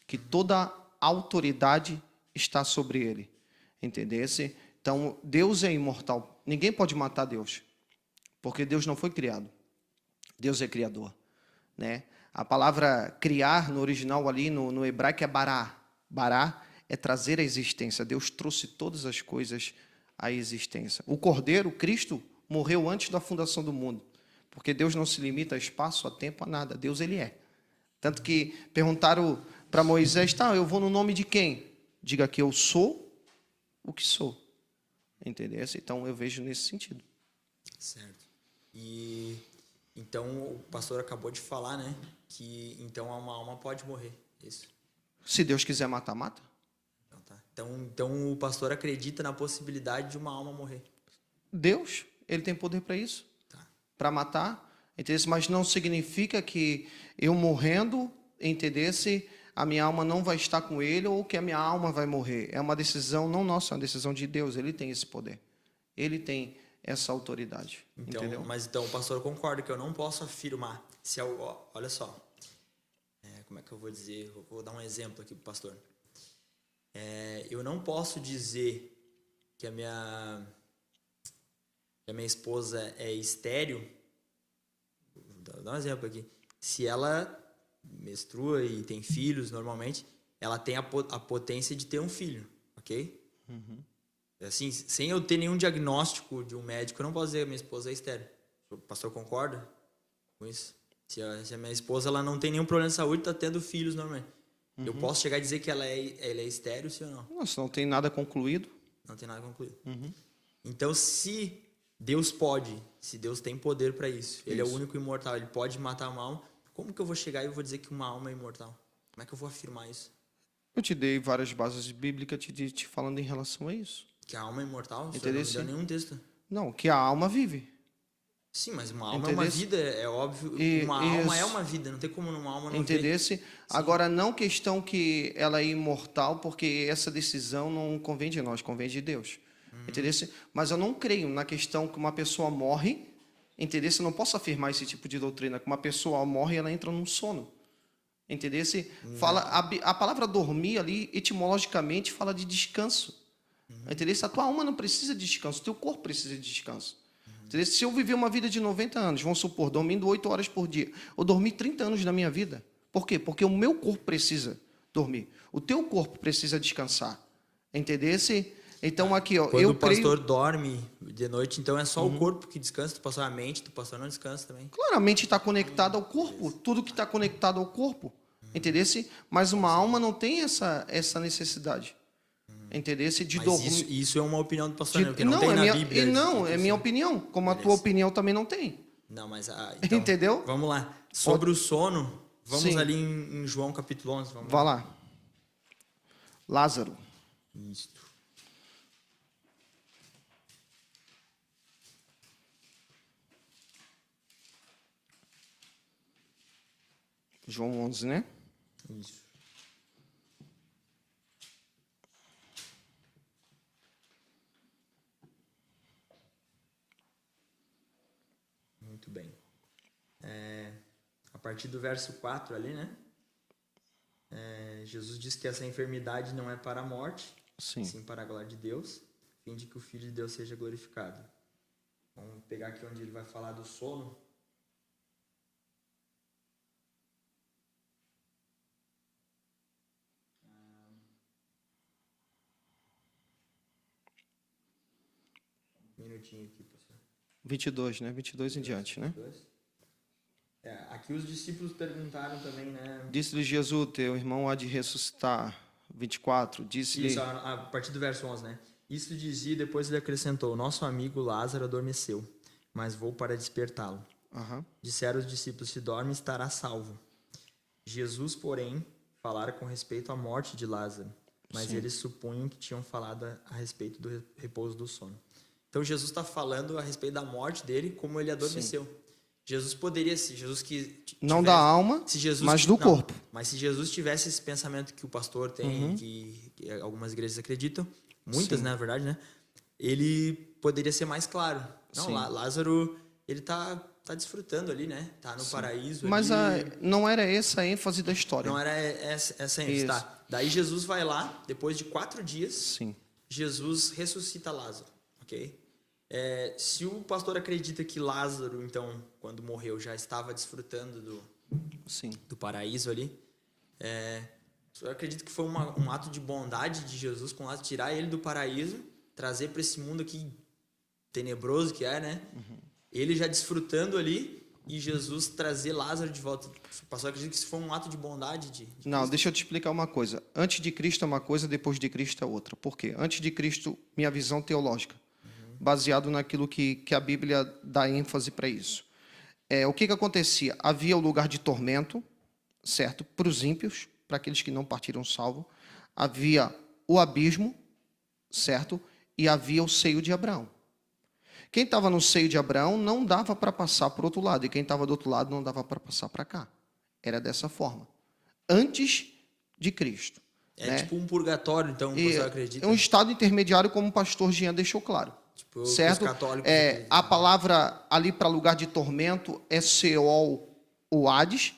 Que toda autoridade está sobre ele. Entendesse? Então, Deus é imortal. Ninguém pode matar Deus. Porque Deus não foi criado. Deus é criador. Né? A palavra criar, no original ali, no hebraico, é bará. Bará é trazer à existência. Deus trouxe todas as coisas à existência. O Cordeiro, Cristo, morreu antes da fundação do mundo. Porque Deus não se limita a espaço, a tempo, a nada. Deus, ele é. Tanto que perguntaram para Moisés, tá, eu vou no nome de quem? Diga que eu sou o que sou. Entendeu? Então, eu vejo nesse sentido. Certo. E então o pastor acabou de falar, né, que então uma alma pode morrer. Isso. Se Deus quiser matar, mata. Então, tá. Então o pastor acredita na possibilidade de uma alma morrer. Deus, ele tem poder para isso. Tá. Para matar. Entendeu? Mas não significa que eu morrendo, entendesse, a minha alma não vai estar com ele ou que a minha alma vai morrer. É uma decisão não nossa, é uma decisão de Deus. Ele tem esse poder. Ele tem essa autoridade. Então, entendeu? mas então o pastor concorda que eu não posso afirmar. Se olha só. Como é que eu vou dizer? Eu vou dar um exemplo aqui para o pastor. Eu não posso dizer que a minha esposa é estéril. Vou dar um exemplo aqui. Se ela menstrua e tem filhos, normalmente, ela tem a potência de ter um filho, ok? Assim, sem eu ter nenhum diagnóstico de um médico, eu não posso dizer que minha esposa é estéril. O pastor concorda com isso? Se a minha esposa ela não tem nenhum problema de saúde, está tendo filhos normalmente. Eu posso chegar a dizer que ela é estéril, sim ou não? Nossa, não tem nada concluído. Não tem nada concluído. Então, se Deus pode, se Deus tem poder para isso, Ele é o único imortal, Ele pode matar uma alma, como que eu vou chegar e eu vou dizer que uma alma é imortal? Como é que eu vou afirmar isso? Eu te dei várias bases bíblicas te falando em relação a isso. Que a alma é imortal? Você Entendeu? não me deu nenhum texto. Não, que a alma vive. Sim, mas uma alma Entendeu? é uma vida, é óbvio. Uma alma é uma vida, não tem como numa alma não Entendesse? Agora, não questão que ela é imortal, porque essa decisão não convém de nós, convém de Deus. Entendesse? Mas eu não creio na questão que uma pessoa morre, entendesse? Eu não posso afirmar esse tipo de doutrina, que uma pessoa morre e ela entra num sono. Entendesse? Fala, a palavra dormir ali, etimologicamente, fala de descanso. Entendesse? A tua alma não precisa de descanso, o teu corpo precisa de descanso. Se eu viver uma vida de 90 anos, vamos supor, dormindo 8 horas por dia, eu dormi 30 anos da minha vida. Por quê? Porque o meu corpo precisa dormir. O teu corpo precisa descansar. Entendesse? Então, aqui, ó, Quando o pastor dorme de noite, então é só o corpo que descansa, tu pastor a mente, tu pastor não descansa também. Claro, a mente está conectada ao corpo, tudo que está conectado ao corpo. Entendesse? Mas uma alma não tem essa necessidade. Entendesse? De Mas dormir. isso é uma opinião do pastor, De, porque não tem na Bíblia. Não, é minha opinião, como a tua opinião também não tem. Não, mas então, entendeu? Vamos lá. Sobre o sono, vamos Sim. ali em João capítulo 11. Vá lá. Lázaro. Isso. João 11, né? Isso. Muito bem. A partir do verso 4 ali, né? Jesus diz que essa enfermidade não é para a morte, sim para a glória de Deus, a fim de que o Filho de Deus seja glorificado. Vamos pegar aqui onde ele vai falar do sono. Um minutinho aqui, pastor. 22, né? 22 em diante, né? 22. Aqui os discípulos perguntaram também, né? Disse-lhe Jesus, teu irmão há de ressuscitar. 24, disse-lhe... Isso, a partir do verso 11, né? Isso dizia e depois ele acrescentou, nosso amigo Lázaro adormeceu, mas vou para despertá-lo. Disseram os discípulos, se dorme, estará salvo. Jesus, porém, falara com respeito à morte de Lázaro, mas eles supunham que tinham falado a respeito do repouso do sono. Então, Jesus está falando a respeito da morte dele, como ele adormeceu. Sim. Jesus poderia, se Jesus que não da alma, mas do corpo. Mas se Jesus tivesse esse pensamento que o pastor tem, que algumas igrejas acreditam, muitas, né, na verdade, né? Ele poderia ser mais claro. Não, Lázaro, ele tá desfrutando ali, né? Tá no paraíso. Mas ali. Não era essa a ênfase da história. Não era essa ênfase, tá? Daí Jesus vai lá, depois de 4 dias, Jesus ressuscita Lázaro, ok? Se o pastor acredita que Lázaro, então, quando morreu, já estava desfrutando do paraíso ali, eu acredito que foi um ato de bondade de Jesus com Lázaro, tirar ele do paraíso, trazer para esse mundo aqui tenebroso que é, né? Ele já desfrutando ali e Jesus trazer Lázaro de volta. O pastor acredita que isso foi um ato de bondade de Não, Cristo? deixa eu te explicar uma coisa. Antes de Cristo é uma coisa, depois de Cristo é outra. Por quê? Antes de Cristo, minha visão teológica, baseado naquilo que a Bíblia dá ênfase para isso. O que acontecia? Havia o lugar de tormento, certo? Para os ímpios, para aqueles que não partiram salvo. Havia o abismo, certo? E havia o seio de Abraão. Quem estava no seio de Abraão não dava para passar para o outro lado, e quem estava do outro lado não dava para passar para cá. Era dessa forma. Antes de Cristo. Tipo um purgatório, então, você acredita? É um estado intermediário, como o pastor Jean deixou claro. Tipo, certo? A palavra ali para lugar de tormento é Seol ou Hades,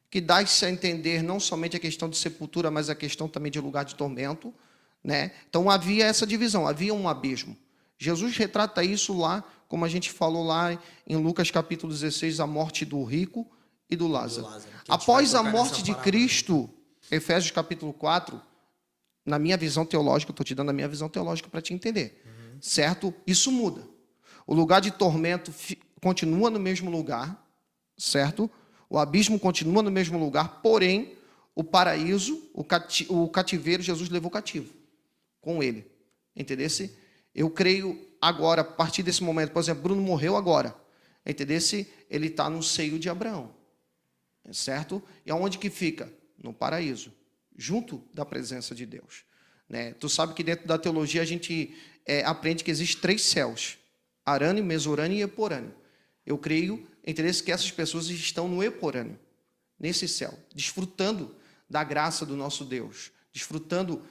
que dá-se a entender não somente a questão de sepultura, mas a questão também de lugar de tormento, né? Então havia essa divisão, havia um abismo. Jesus retrata isso lá, como a gente falou lá em Lucas capítulo 16, a morte do rico e do Lázaro. Após a morte de Cristo, Efésios capítulo 4, na minha visão teológica, eu estou te dando a minha visão teológica para te entender. Certo? Isso muda. O lugar de tormento continua no mesmo lugar, certo? O abismo continua no mesmo lugar, porém, o paraíso, o cativeiro, Jesus levou cativo com ele. Entendesse? Eu creio agora, a partir desse momento, por exemplo, Bruno morreu agora. Entendesse? Ele está no seio de Abraão. Certo? E aonde que fica? No paraíso, junto da presença de Deus. Né? Tu sabe que dentro da teologia a gente aprende que existem 3 céus: arâneo, mesorâneo e eporâneo. Eu creio, entendesse, que essas pessoas estão no eporâneo, nesse céu, desfrutando da graça do nosso Deus, desfrutando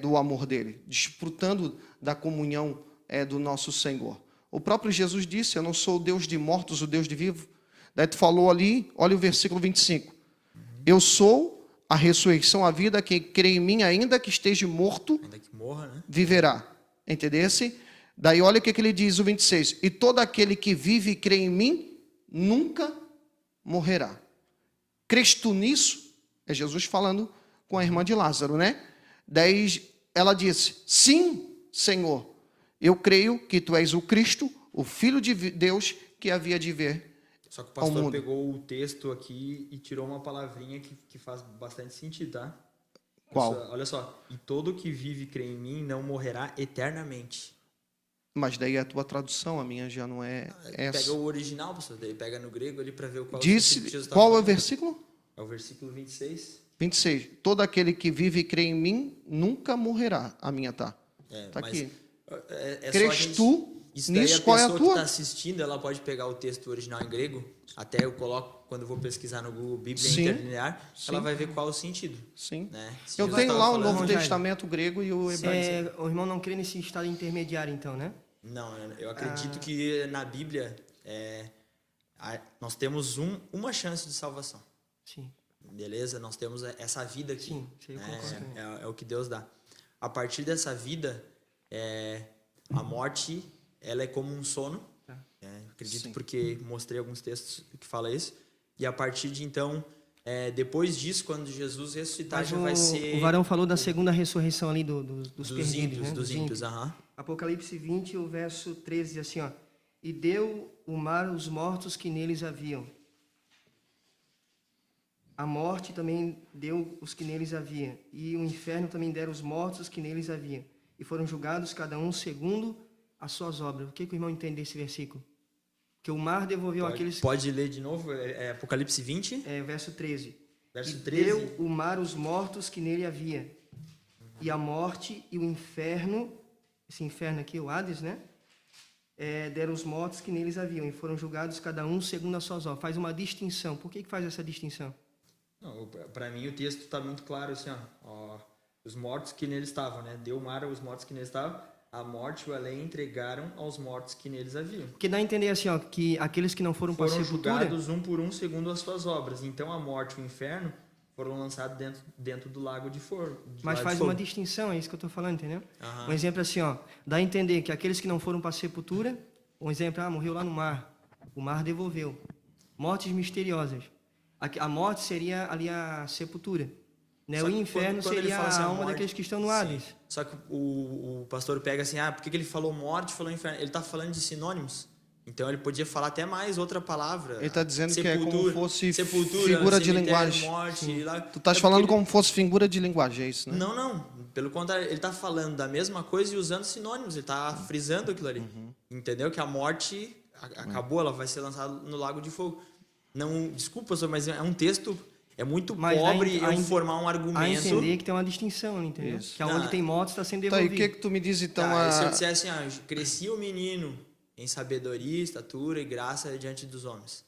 do amor dele, desfrutando da comunhão do nosso Senhor. O próprio Jesus disse: eu não sou o Deus de mortos, o Deus de vivos. Daí tu falou ali, olha o versículo 25. Eu sou a ressurreição, a vida, quem crê em mim, ainda que esteja morto, Ainda que morra, né? viverá. Entendesse? Daí olha o que ele diz, o 26. E todo aquele que vive e crê em mim, nunca morrerá. Crês tu nisso? É Jesus falando com a irmã de Lázaro, né? Daí ela disse: sim, Senhor, eu creio que tu és o Cristo, o Filho de Deus, que havia de vir. Só que o pastor pegou o texto aqui e tirou uma palavrinha que faz bastante sentido, tá? Qual? Olha só. E todo que vive e crê em mim não morrerá eternamente. Mas daí a tua tradução, a minha já não é essa. Pega o original, pastor, daí pega no grego ali para ver qual Disse, que Jesus tá qual é o falando. versículo? É o versículo 26. 26. Todo aquele que vive e crê em mim nunca morrerá. A minha tá. Tá mas aqui. só Crês a gente- tu Isso daí nisso? a Qual é a pessoa que tua? está assistindo, ela pode pegar o texto original em grego, até eu coloco, quando eu vou pesquisar no Google Bíblia Sim. Interlinear, Sim. ela vai ver qual é o sentido. Sim. Né? Se Eu Jesus tenho tava lá o falando- Novo Irmão Jair. Testamento grego e o hebraico. O irmão não crê nesse estado intermediário, então, né? Não, eu acredito que na Bíblia nós temos uma chance de salvação. Sim. Beleza? Nós temos essa vida aqui. Sim, isso aí eu concordo também. É o que Deus dá. A partir dessa vida, a morte, ela é como um sono. Tá. Acredito Sim. porque mostrei alguns textos que falam isso. E a partir de então, depois disso, quando Jesus ressuscitar, Mas já vai ser o varão falou da segunda ressurreição ali dos dos perdidos, ímpios, né? dos ímpios. Aham. Apocalipse 20, o verso 13, diz assim, ó. E deu o mar os mortos que neles haviam. A morte também deu os que neles havia. E o inferno também deram os mortos que neles havia. E foram julgados cada um segundo as suas obras. O que o irmão entende desse versículo? Que o mar devolveu aqueles... Pode ler de novo? Apocalipse 20, verso 13. verso E 13. deu o mar os mortos que nele havia. E a morte e o inferno, esse inferno aqui, o Hades, né? Deram os mortos que neles haviam. E foram julgados cada um segundo as suas obras. Faz uma distinção. Por que faz essa distinção? Para mim o texto está muito claro assim, ó, os mortos que neles estavam, né? Deu o mar aos mortos que neles estavam, a morte e o além entregaram aos mortos que neles haviam. Porque dá a entender assim, ó, que aqueles que não foram para a Foram sepultura... julgados um por um segundo as suas obras. Então a morte e o inferno foram lançados dentro do lago de fogo. Mas faz uma distinção, é isso que eu estou falando, entendeu? Aham. Um exemplo assim, ó, dá a entender que aqueles que não foram para a sepultura, um exemplo, morreu lá no mar, o mar devolveu. Mortes misteriosas. A morte seria ali a sepultura. Né? Só O que inferno quando ele seria fala assim, a a alma morte- daqueles que estão no Sim. Hades. Só que o pastor pega assim, por que ele falou morte, falou inferno? Ele está falando de sinônimos. Então ele podia falar até mais outra palavra. Ele está dizendo que é como Sepultura, fosse sepultura, figura de cemitério, linguagem. Morte, lá. Tu estás É falando porque como fosse figura de linguagem, é isso, né? Não. Pelo contrário, ele está falando da mesma coisa e usando sinônimos. Ele está frisando aquilo ali. Uhum. Entendeu? Que a morte acabou, ela vai ser lançada no lago de fogo. Não, desculpa, pastor, mas é um texto... É muito Mas pobre a eu formar um A argumento... entender que tem uma distinção, entendeu? Isso. Que aonde Não. tem mortos está sendo Tá, e devolvido. o que tu me diz então? Se eu disser assim, crescia o menino em sabedoria, estatura e graça diante dos homens.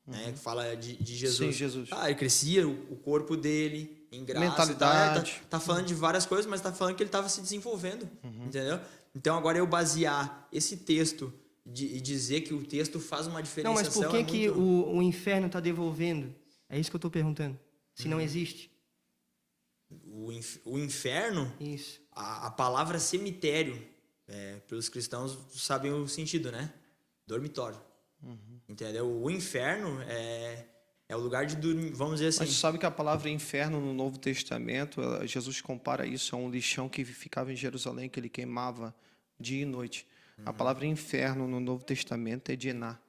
Né? Que fala de Jesus. Sim, Jesus. Ele crescia o corpo dele em graça. Mentalidade. E tal. Tá falando de várias coisas, mas tá falando que ele estava se desenvolvendo. Entendeu? Então agora eu basear esse texto e dizer que o texto faz uma Não, diferenciação... mas por que, muito... o inferno está devolvendo? É isso que eu estou perguntando. Se não existe. O inferno, Isso. a palavra cemitério, pelos cristãos sabem o sentido, né? Dormitório. Entendeu? O inferno é o lugar de dormir, vamos dizer assim. Mas tu sabe que a palavra inferno no Novo Testamento, Jesus compara isso a um lixão que ficava em Jerusalém, que ele queimava dia e noite. A palavra inferno no Novo Testamento é Gená.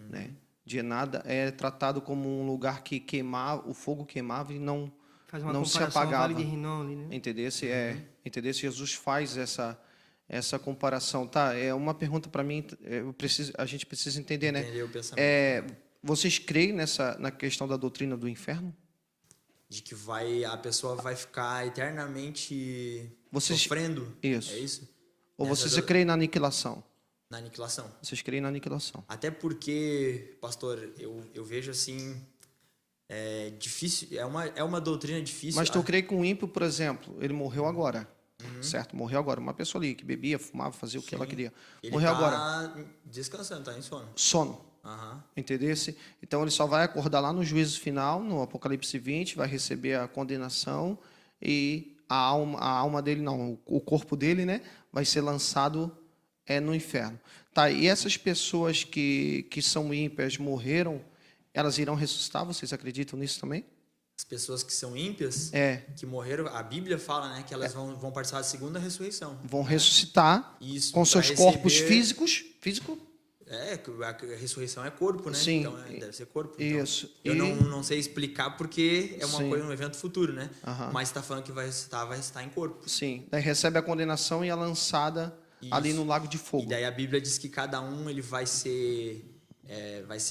né? De nada é tratado como um lugar que queimava, o fogo queimava e não Faz uma não se comparação ao apagava. Vale de Rinom ali, né? Entendesse? Entendesse? Jesus faz essa comparação. Tá, é uma pergunta para mim, a gente precisa entender, né? Entender o pensamento. Vocês creem na questão da doutrina do inferno? De que a pessoa vai ficar eternamente Vocês- sofrendo. Isso. É isso? Ou Nessa vocês creem na aniquilação? Na aniquilação. Vocês creem na aniquilação? Até porque, pastor, eu vejo assim, é difícil, é uma doutrina difícil. Mas tu crê que um ímpio, por exemplo, ele morreu agora, certo? Morreu agora. Uma pessoa ali que bebia, fumava, fazia o que ela queria. Ele Morreu tá agora. descansando, tá em sono. Sono. Aham. Entendesse? Então ele só vai acordar lá no juízo final, no Apocalipse 20, vai receber a condenação e a alma dele, não, o corpo dele, né, vai ser lançado no inferno. Tá, e essas pessoas que são ímpias morreram, elas irão ressuscitar? Vocês acreditam nisso também? As pessoas que são ímpias, que morreram, a Bíblia fala, né, que elas vão participar da segunda ressurreição. Vão ressuscitar Isso, com pra seus corpos receber- físico? A ressurreição é corpo, né? Sim. Então deve ser corpo. Então, Isso. eu E- não sei explicar porque é uma Sim. coisa, um evento futuro, né? Aham. Mas está falando que vai ressuscitar em corpo. Sim. Daí recebe a condenação e é lançada ali Isso. no lago de E fogo. daí a Bíblia diz que cada um ele vai ser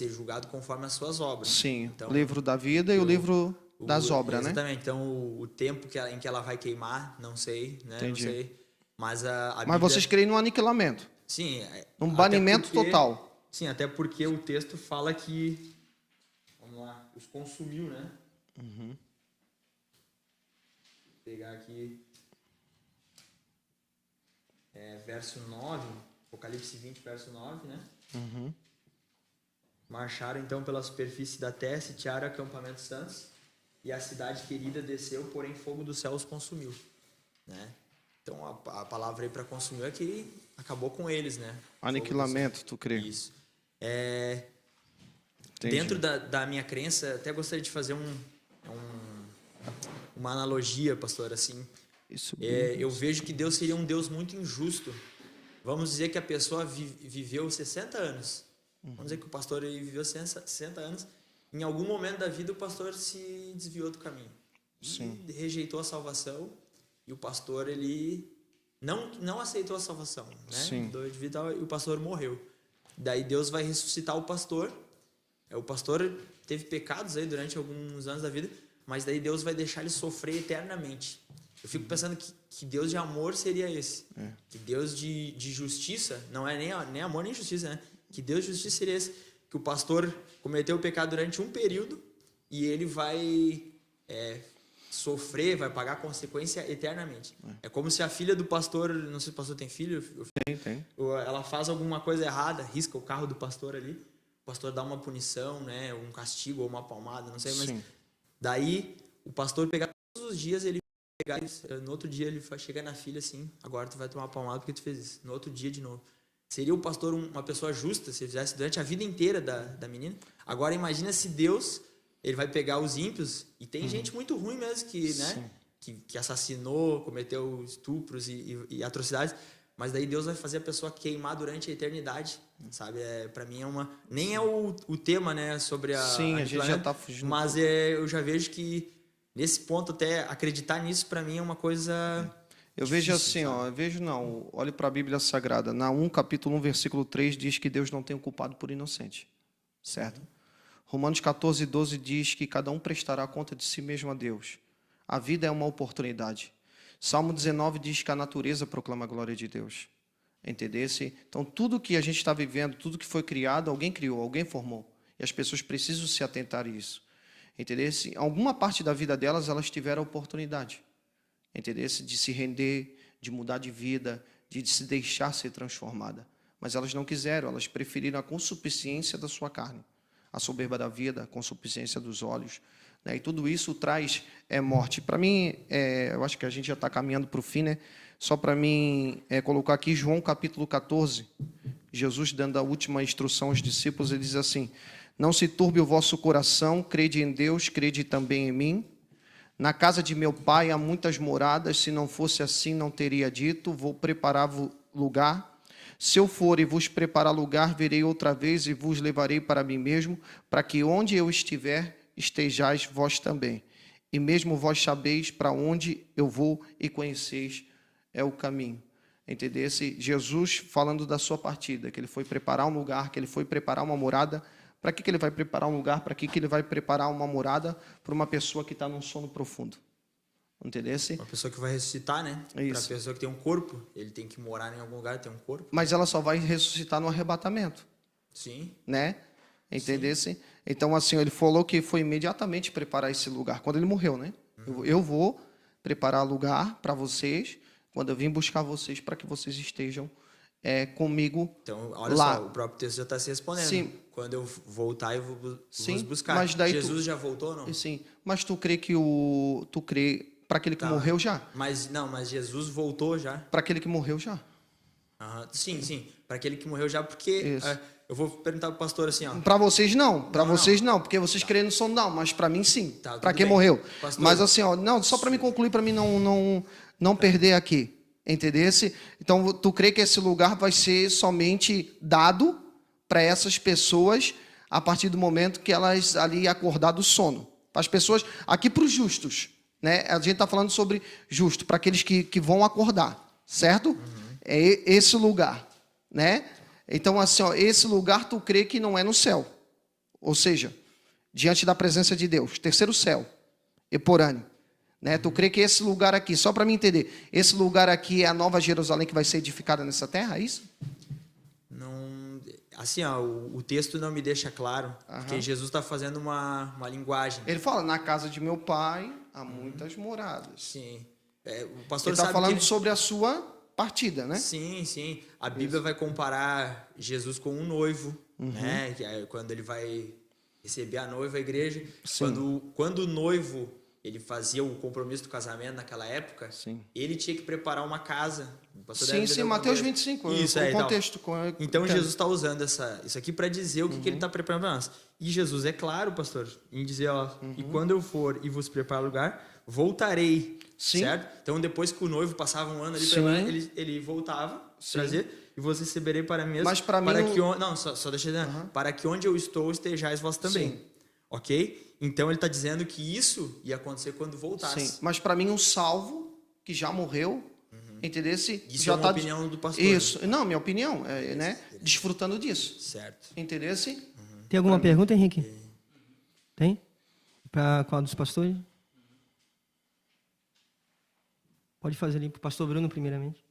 julgado conforme as suas obras. Sim. Então, O livro da vida e o livro das obras, né? Exatamente. Então o tempo em que ela vai queimar, não sei, né? Entendi. Não sei. Mas a Mas Bíblia, vocês creem no aniquilamento, sim, num até banimento porque- total. Sim, até porque o texto fala que, vamos lá, os consumiu, né? Vou pegar aqui, verso 9, Apocalipse 20, verso 9, né? Marcharam então pela superfície da terra, sitiaram acampamentos santos, e a cidade querida desceu, porém fogo do céu os consumiu, né? Então a palavra aí para consumir é que acabou com eles, né? Aniquilamento, tu crê? Isso. Entendi. Dentro da minha crença, até gostaria de fazer uma analogia, pastor, assim. Isso. Eu vejo que Deus seria um Deus muito injusto. Vamos dizer que a pessoa viveu 60 anos. Vamos dizer que o pastor ele viveu 60 anos. Em algum momento da vida, o pastor se desviou do caminho. Sim. E rejeitou a salvação. E o pastor, ele não aceitou a salvação, né? Sim. E o pastor morreu. Daí Deus vai ressuscitar o pastor. O pastor teve pecados aí durante alguns anos da vida, mas daí Deus vai deixar ele sofrer eternamente. Eu fico pensando que Deus de amor seria esse. Que Deus de justiça, não é nem amor nem justiça, né? Que Deus de justiça seria esse. Que o pastor cometeu o pecado durante um período e ele vai sofrer, vai pagar a consequência eternamente. É como se a filha do pastor, não sei se o pastor tem filho, Tem. ela faz alguma coisa errada, risca o carro do pastor ali, o pastor dá uma punição, né, um castigo ou uma palmada, não sei, mas Sim. daí o pastor pegar todos os dias, ele pegar, no outro dia ele vai chegar na filha assim, agora tu vai tomar uma palmada porque tu fez isso, no outro dia de novo. Seria o pastor uma pessoa justa se ele fizesse durante a vida inteira da menina? Agora imagina se Deus, ele vai pegar os ímpios, e tem gente muito ruim mesmo que, né, que assassinou, cometeu estupros e atrocidades, mas daí Deus vai fazer a pessoa queimar durante a eternidade, sabe? Para mim nem é o tema, né, sobre a Sim, a gente já tá fugindo. mas eu já vejo que nesse ponto até acreditar nisso para mim é uma coisa Eu vejo difícil, assim, olhe para a Bíblia Sagrada. Na capítulo 1, versículo 3, diz que Deus não tem o culpado por inocente. Certo? Romanos 14, 12 diz que cada um prestará conta de si mesmo a Deus. A vida é uma oportunidade. Salmo 19 diz que a natureza proclama a glória de Deus. Entendesse? Então, tudo que a gente está vivendo, tudo que foi criado, alguém criou, alguém formou. E as pessoas precisam se atentar a isso. Entendesse? Em alguma parte da vida delas, elas tiveram a oportunidade. Entendesse? De se render, de mudar de vida, de se deixar ser transformada. Mas elas não quiseram, elas preferiram a consuficiência da sua carne, a soberba da vida, a consuficiência dos olhos, né? E tudo isso traz morte. Para mim, eu acho que a gente já está caminhando para o fim, né? Só para mim colocar aqui João capítulo 14, Jesus dando a última instrução aos discípulos, ele diz assim: não se turbe o vosso coração, crede em Deus, crede também em mim. Na casa de meu pai há muitas moradas, se não fosse assim não teria dito, vou preparar lugar. Se eu for e vos preparar lugar, virei outra vez e vos levarei para mim mesmo, para que onde eu estiver, estejais vós também. E mesmo vós sabeis para onde eu vou e conheceis o caminho. Entendesse? Jesus falando da sua partida, que ele foi preparar um lugar, que ele foi preparar uma morada. Para que ele vai preparar um lugar? Para que ele vai preparar uma morada para uma pessoa que está num sono profundo? Entendesse? Uma pessoa que vai ressuscitar, né? Para a Isso. pessoa que tem um corpo, ele tem que morar em algum lugar, tem um corpo. Mas ela só vai ressuscitar no arrebatamento, Sim. né? Entendesse? Então, assim, ele falou que foi imediatamente preparar esse lugar, quando ele morreu, né? Eu vou preparar lugar para vocês, quando eu vim buscar vocês, para que vocês estejam comigo Então, olha lá. só, o próprio texto já está se respondendo. Sim. Quando eu voltar, eu vou Sim, vos buscar. mas daí Jesus já voltou ou não? Sim, mas tu crê para aquele que Tá. morreu já? Mas Jesus voltou já. Para aquele que morreu já. Aham. Sim. Para aquele que morreu já, porque Isso. eu vou perguntar pro pastor assim, ó. Para vocês não, para Não, vocês não, porque vocês creem no sono não, mas para mim sim. Tá, Para tudo quem bem. morreu. Pastor. Mas assim, ó, não, só para me concluir, para mim não perder aqui, entendesse? Então tu crê que esse lugar vai ser somente dado para essas pessoas a partir do momento que elas ali acordar do sono. Para as pessoas aqui, para os justos, né? A gente está falando sobre justo, para aqueles que vão acordar, certo? É esse lugar, né? Então, assim, ó, esse lugar tu crê que não é no céu. Ou seja, diante da presença de Deus. Terceiro céu, eporâneo. Né? Tu crê que esse lugar aqui, só para mim entender, esse lugar aqui é a nova Jerusalém que vai ser edificada nessa terra, é isso? Não, assim, ó, o texto não me deixa claro, porque Jesus está fazendo uma linguagem. Ele fala, na casa de meu pai há muitas moradas. Sim. O pastor Ele está sabe falando que sobre a sua partida, né? Sim. A Bíblia vai comparar Jesus com um noivo, né? Que é quando ele vai receber a noiva, a igreja. Sim. Quando o noivo ele fazia o compromisso do casamento naquela época, Sim. ele tinha que preparar uma casa. O pastor deve Sim, entender sim, o Mateus contexto. 25, Isso, o e tal. contexto. Então Jesus está usando isso aqui para dizer o que ele está preparando para nós. E Jesus é claro, pastor, em dizer, ó, e quando eu for e vos preparar lugar, voltarei. Sim. Certo? Então depois que o noivo passava um ano ali, Sim. ele voltava, Sim. trazer, e vos receberei para mim mesmo. Mas para mim que não, só deixa eu dizer, para que onde eu estou estejais vós também. Sim. Ok? Então ele está dizendo que isso ia acontecer quando voltasse. Sim, mas para mim um salvo que já morreu, entendesse? Isso já é uma opinião do pastor. Isso, não, minha opinião, né? Desfrutando disso, Certo. entendesse? Tem alguma pergunta, Henrique? Tem? Para qual dos pastores? Pode fazer ali para o pastor Bruno, primeiramente.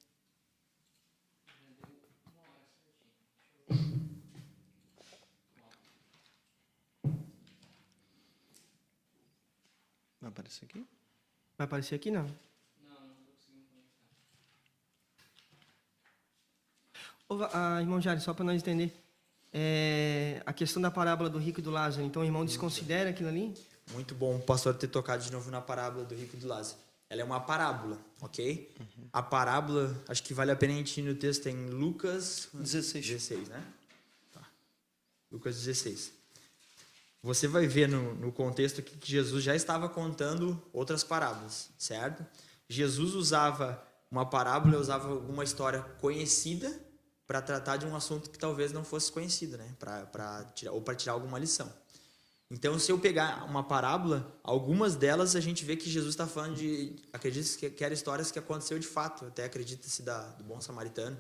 Vai aparecer aqui? Vai aparecer aqui, não? Irmão Jário, só para nós entender, a questão da parábola do rico e do Lázaro, então o irmão desconsidera aquilo ali? Muito bom o pastor ter tocado de novo na parábola do rico e do Lázaro. Ela é uma parábola, ok? A parábola, acho que vale a pena a gente ir no texto em Lucas 16, né? Tá. Lucas 16. Você vai ver no contexto que Jesus já estava contando outras parábolas, certo? Jesus usava uma parábola, usava alguma história conhecida para tratar de um assunto que talvez não fosse conhecido, né? Para tirar alguma lição. Então, se eu pegar uma parábola, algumas delas a gente vê que Jesus está falando acredita que eram histórias que aconteceu de fato, até acredita-se do bom samaritano.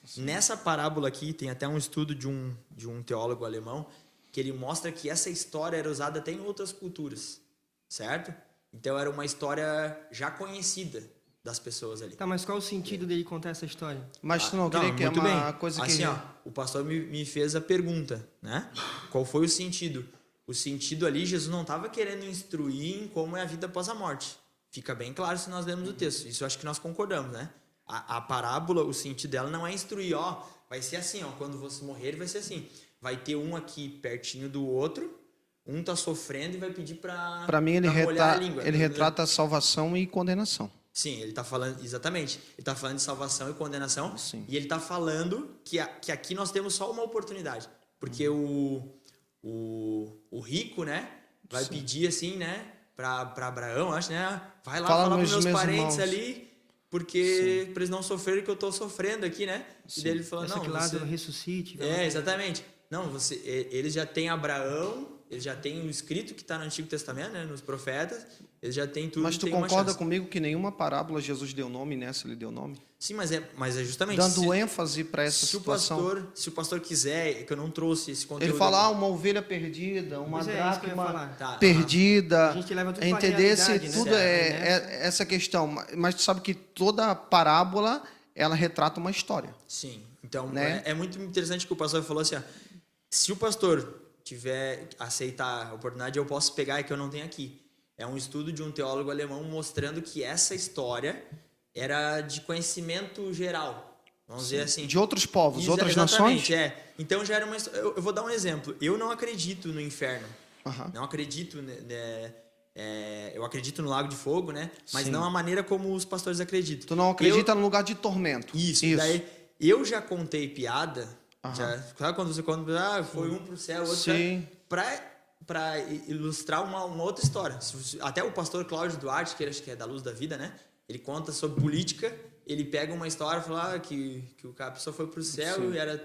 Sim. Nessa parábola aqui, tem até um estudo de um teólogo alemão, que ele mostra que essa história era usada até em outras culturas, certo? Então, era uma história já conhecida das pessoas ali. Tá, mas qual o sentido dele contar essa história? Mas tu não crê que é uma coisa que... Assim, ó, o pastor me fez a pergunta, né? Qual foi o sentido? O sentido ali, Jesus não estava querendo instruir em como é a vida após a morte. Fica bem claro se nós lermos o texto. Isso eu acho que nós concordamos, né? A parábola, o sentido dela não é instruir, ó, vai ser assim, ó, quando você morrer vai ser assim. Vai ter um aqui pertinho do outro, um tá sofrendo e vai pedir para mim ele molhar a língua. Ele retrata salvação e condenação. Sim, ele está falando, exatamente. Ele está falando de salvação e condenação. Sim. E ele está falando que aqui nós temos só uma oportunidade. Porque o rico, né, vai pedir assim, né, para Abraão, acho, né, vai lá falar com meus parentes irmãos ali porque para eles não sofrerem o que eu estou sofrendo aqui, né? E daí ele falou, Essa não, que Lázaro ressuscite. vai lá. exatamente. Não, eles já têm Abraão, eles já têm o escrito que está no Antigo Testamento, né? Nos profetas, eles já têm tudo. Mas tu tem uma concorda chance. comigo que nenhuma parábola Jesus deu nome, nessa ele deu nome? Sim, mas é justamente... Dando ênfase para essa se situação. se o pastor quiser, que eu não trouxe esse conteúdo... Ele fala, uma ovelha perdida, uma Pois é, isso que eu ia dracma falar. Tá, perdida. A gente leva tudo pra Entendesse? realidade, né? Tudo é essa questão. Mas tu sabe que toda parábola, ela retrata uma história. Sim, então Né? é muito interessante que o pastor falou assim, ó, se o pastor aceitar a oportunidade, eu posso pegar e que eu não tenho aqui. É um estudo de um teólogo alemão mostrando que essa história era de conhecimento geral. Vamos dizer assim. De outros povos, outras Exatamente, nações? Então já era uma história. Eu vou dar um exemplo. Eu não acredito no inferno. Aham. Não acredito, eu acredito no Lago de Fogo, né? Mas Sim. não a maneira como os pastores acreditam. Tu não acredita no lugar de tormento. Isso. Daí eu já contei piada. Sabe quando você conta, foi um pro céu, outro Sim. para ilustrar uma outra história. Até o pastor Cláudio Duarte, que acho que é da Luz da Vida, né? Ele conta sobre política. Ele pega uma história e fala que a pessoa foi pro céu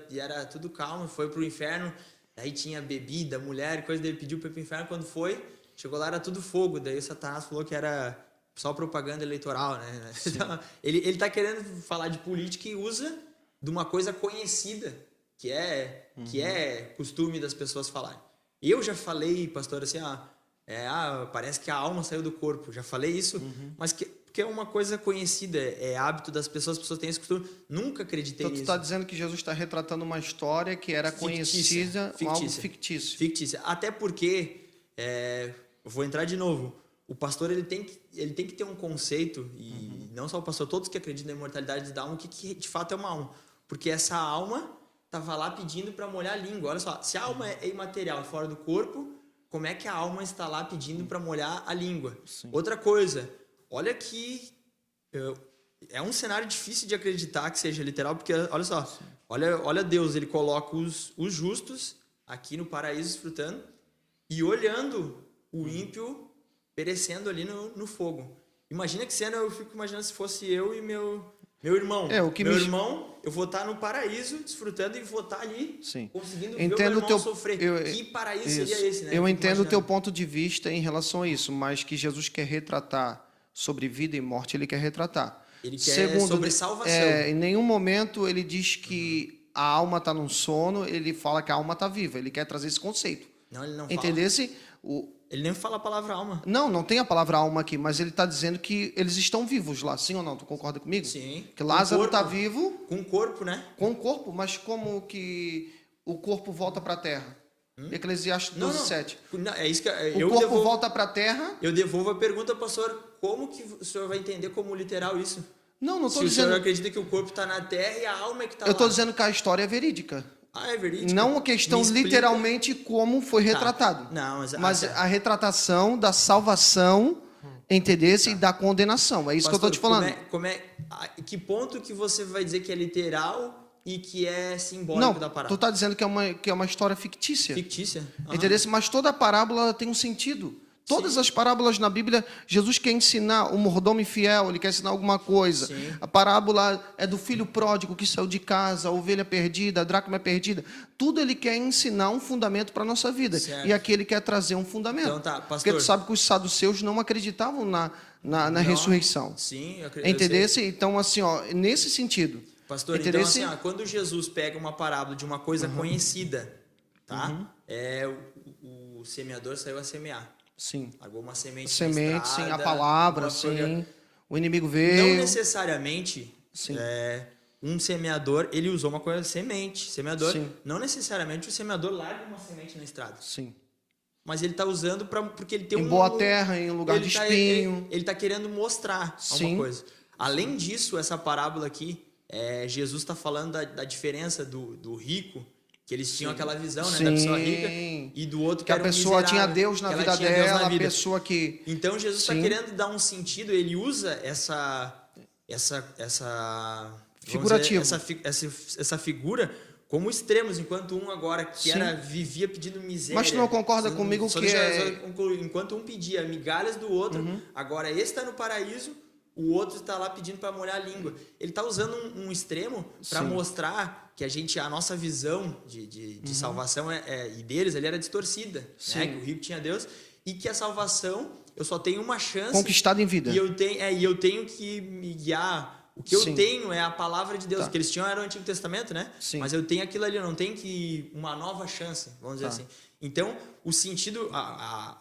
e era tudo calmo, foi pro inferno. Daí tinha bebida, mulher, coisa. Daí ele pediu para ir pro inferno. Quando foi, chegou lá, era tudo fogo. Daí o Satanás falou que era só propaganda eleitoral, né? Então, ele tá querendo falar de política e usa de uma coisa conhecida, que é costume das pessoas falarem. Eu já falei, pastor, assim, parece que a alma saiu do corpo. Já falei isso, mas porque é uma coisa conhecida, é hábito das pessoas, as pessoas têm esse costume. Nunca acreditei Então tu nisso. está dizendo que Jesus está retratando uma história que era conhecida, algo fictício. Fictícia. Até porque, eu vou entrar de novo, o pastor ele tem que ter um conceito, e não só o pastor, todos que acreditam na imortalidade da alma, o que de fato é uma alma. Porque essa alma estava lá pedindo para molhar a língua. Olha só, se a alma é imaterial, fora do corpo, como é que a alma está lá pedindo para molhar a língua? Sim. Outra coisa, olha que é um cenário difícil de acreditar que seja literal, porque olha só, olha Deus, ele coloca os justos aqui no paraíso desfrutando e olhando o ímpio perecendo ali no fogo. Imagina que cena, eu fico imaginando se fosse eu e meu irmão. Irmão, eu vou estar no paraíso desfrutando e vou estar ali conseguindo ver o meu irmão sofrer. Que paraíso seria esse, né? Eu entendo o teu ponto de vista em relação a isso, mas que Jesus quer retratar sobre vida e morte, ele quer retratar. Ele quer sobre salvação. Em nenhum momento ele diz que a alma está num sono, ele fala que a alma está viva. Ele quer trazer esse conceito. Não, ele não Entendesse? Ele nem fala a palavra alma. Não tem a palavra alma aqui, mas ele está dizendo que eles estão vivos lá, sim ou não? Tu concorda comigo? Sim. Que Lázaro está vivo. Com o corpo, né? Com o corpo, mas como que o corpo volta para a terra? Eclesiastes 12:7. Não, é isso que O corpo volta para a terra. Eu devolvo a pergunta, pastor, como que o senhor vai entender como literal isso? Não estou Se dizendo. o senhor acredita que o corpo está na terra e a alma é que está lá. Eu estou dizendo que a história é verídica. É verídico. Não a questão Me explica. literalmente como foi retratado. Não, mas a retratação da salvação, entendesse, e da condenação. É isso pastor, que eu estou te falando. Que ponto que você vai dizer que é literal e que é simbólico da parábola? Tu está dizendo que é uma história fictícia. Fictícia? Entendesse? Mas toda parábola ela tem um sentido. Todas as parábolas na Bíblia, Jesus quer ensinar o mordomo infiel, ele quer ensinar alguma coisa. Sim. A parábola é do filho pródigo que saiu de casa, a ovelha perdida, a dracma perdida. Tudo ele quer ensinar um fundamento para a nossa vida. Certo. E aqui ele quer trazer um fundamento. Então tá, pastor. Porque tu sabe que os saduceus não acreditavam na ressurreição. Sim, eu acredito. Entendesse? Então, assim, nesse sentido. Pastor, entendesse? então assim, quando Jesus pega uma parábola de uma coisa conhecida, tá? O semeador saiu a semear. Sim. Largou uma semente Semente, estrada, sim, a palavra, sim. O inimigo veio. Não necessariamente um semeador, ele usou uma coisa, semeador. Sim. Não necessariamente o semeador larga uma semente na estrada. Sim. Mas ele está usando porque ele tem em boa terra, em lugar de espinho. Ele está querendo mostrar alguma coisa. Além disso, essa parábola aqui, Jesus está falando da diferença do rico, que eles tinham aquela visão, né, da pessoa rica, e do outro que era a pessoa tinha miserável, Deus na vida dela, a pessoa que... Então Jesus está querendo dar um sentido, ele usa essa figurativo, essa figura como extremos, enquanto um agora que vivia pedindo miséria. Mas tu não concorda comigo que enquanto um pedia migalhas do outro, agora esse está no paraíso, o outro está lá pedindo para molhar a língua. Ele está usando um extremo para Sim. mostrar que a nossa visão de salvação e deles ali era distorcida, né? Sim. Que o rico tinha Deus e que a salvação eu só tenho uma chance Conquistado em vida. e eu tenho que me guiar. O que eu Sim. tenho é a palavra de Deus. Tá. O que eles tinham era o Antigo Testamento, né? Sim. Mas eu tenho aquilo ali, eu não tenho que uma nova chance, vamos dizer Tá. assim. Então, o sentido,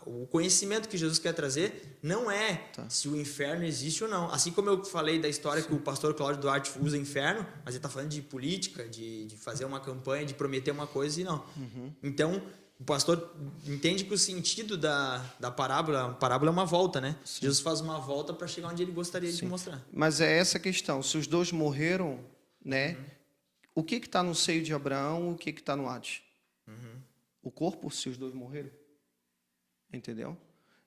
o conhecimento que Jesus quer trazer não é Tá. se o inferno existe ou não. Assim como eu falei da história que o pastor Cláudio Duarte usa inferno, mas ele está falando de política, de fazer uma campanha, de prometer uma coisa e não. Então, o pastor entende que o sentido da parábola, a parábola é uma volta, né? Jesus faz uma volta para chegar onde ele gostaria de mostrar. Mas é essa a questão. Se os dois morreram, né? O que está no seio de Abraão, o que está no Hades? O corpo, se os dois morreram. Entendeu?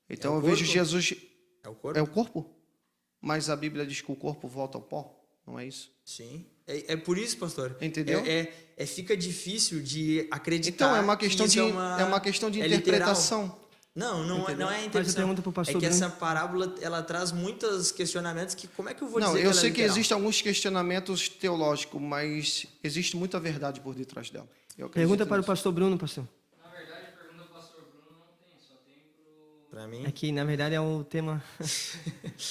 Então É o eu vejo corpo? Jesus... É o corpo? É o corpo? Mas a Bíblia diz que o corpo volta ao pó. Não é isso? Sim. É por isso, pastor. Entendeu? Fica difícil de acreditar. Então é uma questão que de isso é uma questão de é interpretação. literal. Não é Faz a interpretação. pergunta pro pastor É que Bruno. essa parábola ela traz muitos questionamentos que como é que eu vou Não, dizer eu que ela sei é que literal? existem alguns questionamentos teológicos, mas existe muita verdade por detrás dela. Eu acredito Pergunta para o nisso. pastor Bruno, pastor. Na verdade, a pergunta do pastor Bruno não tem, só tem pro... Pra mim? É que, na verdade, é o tema...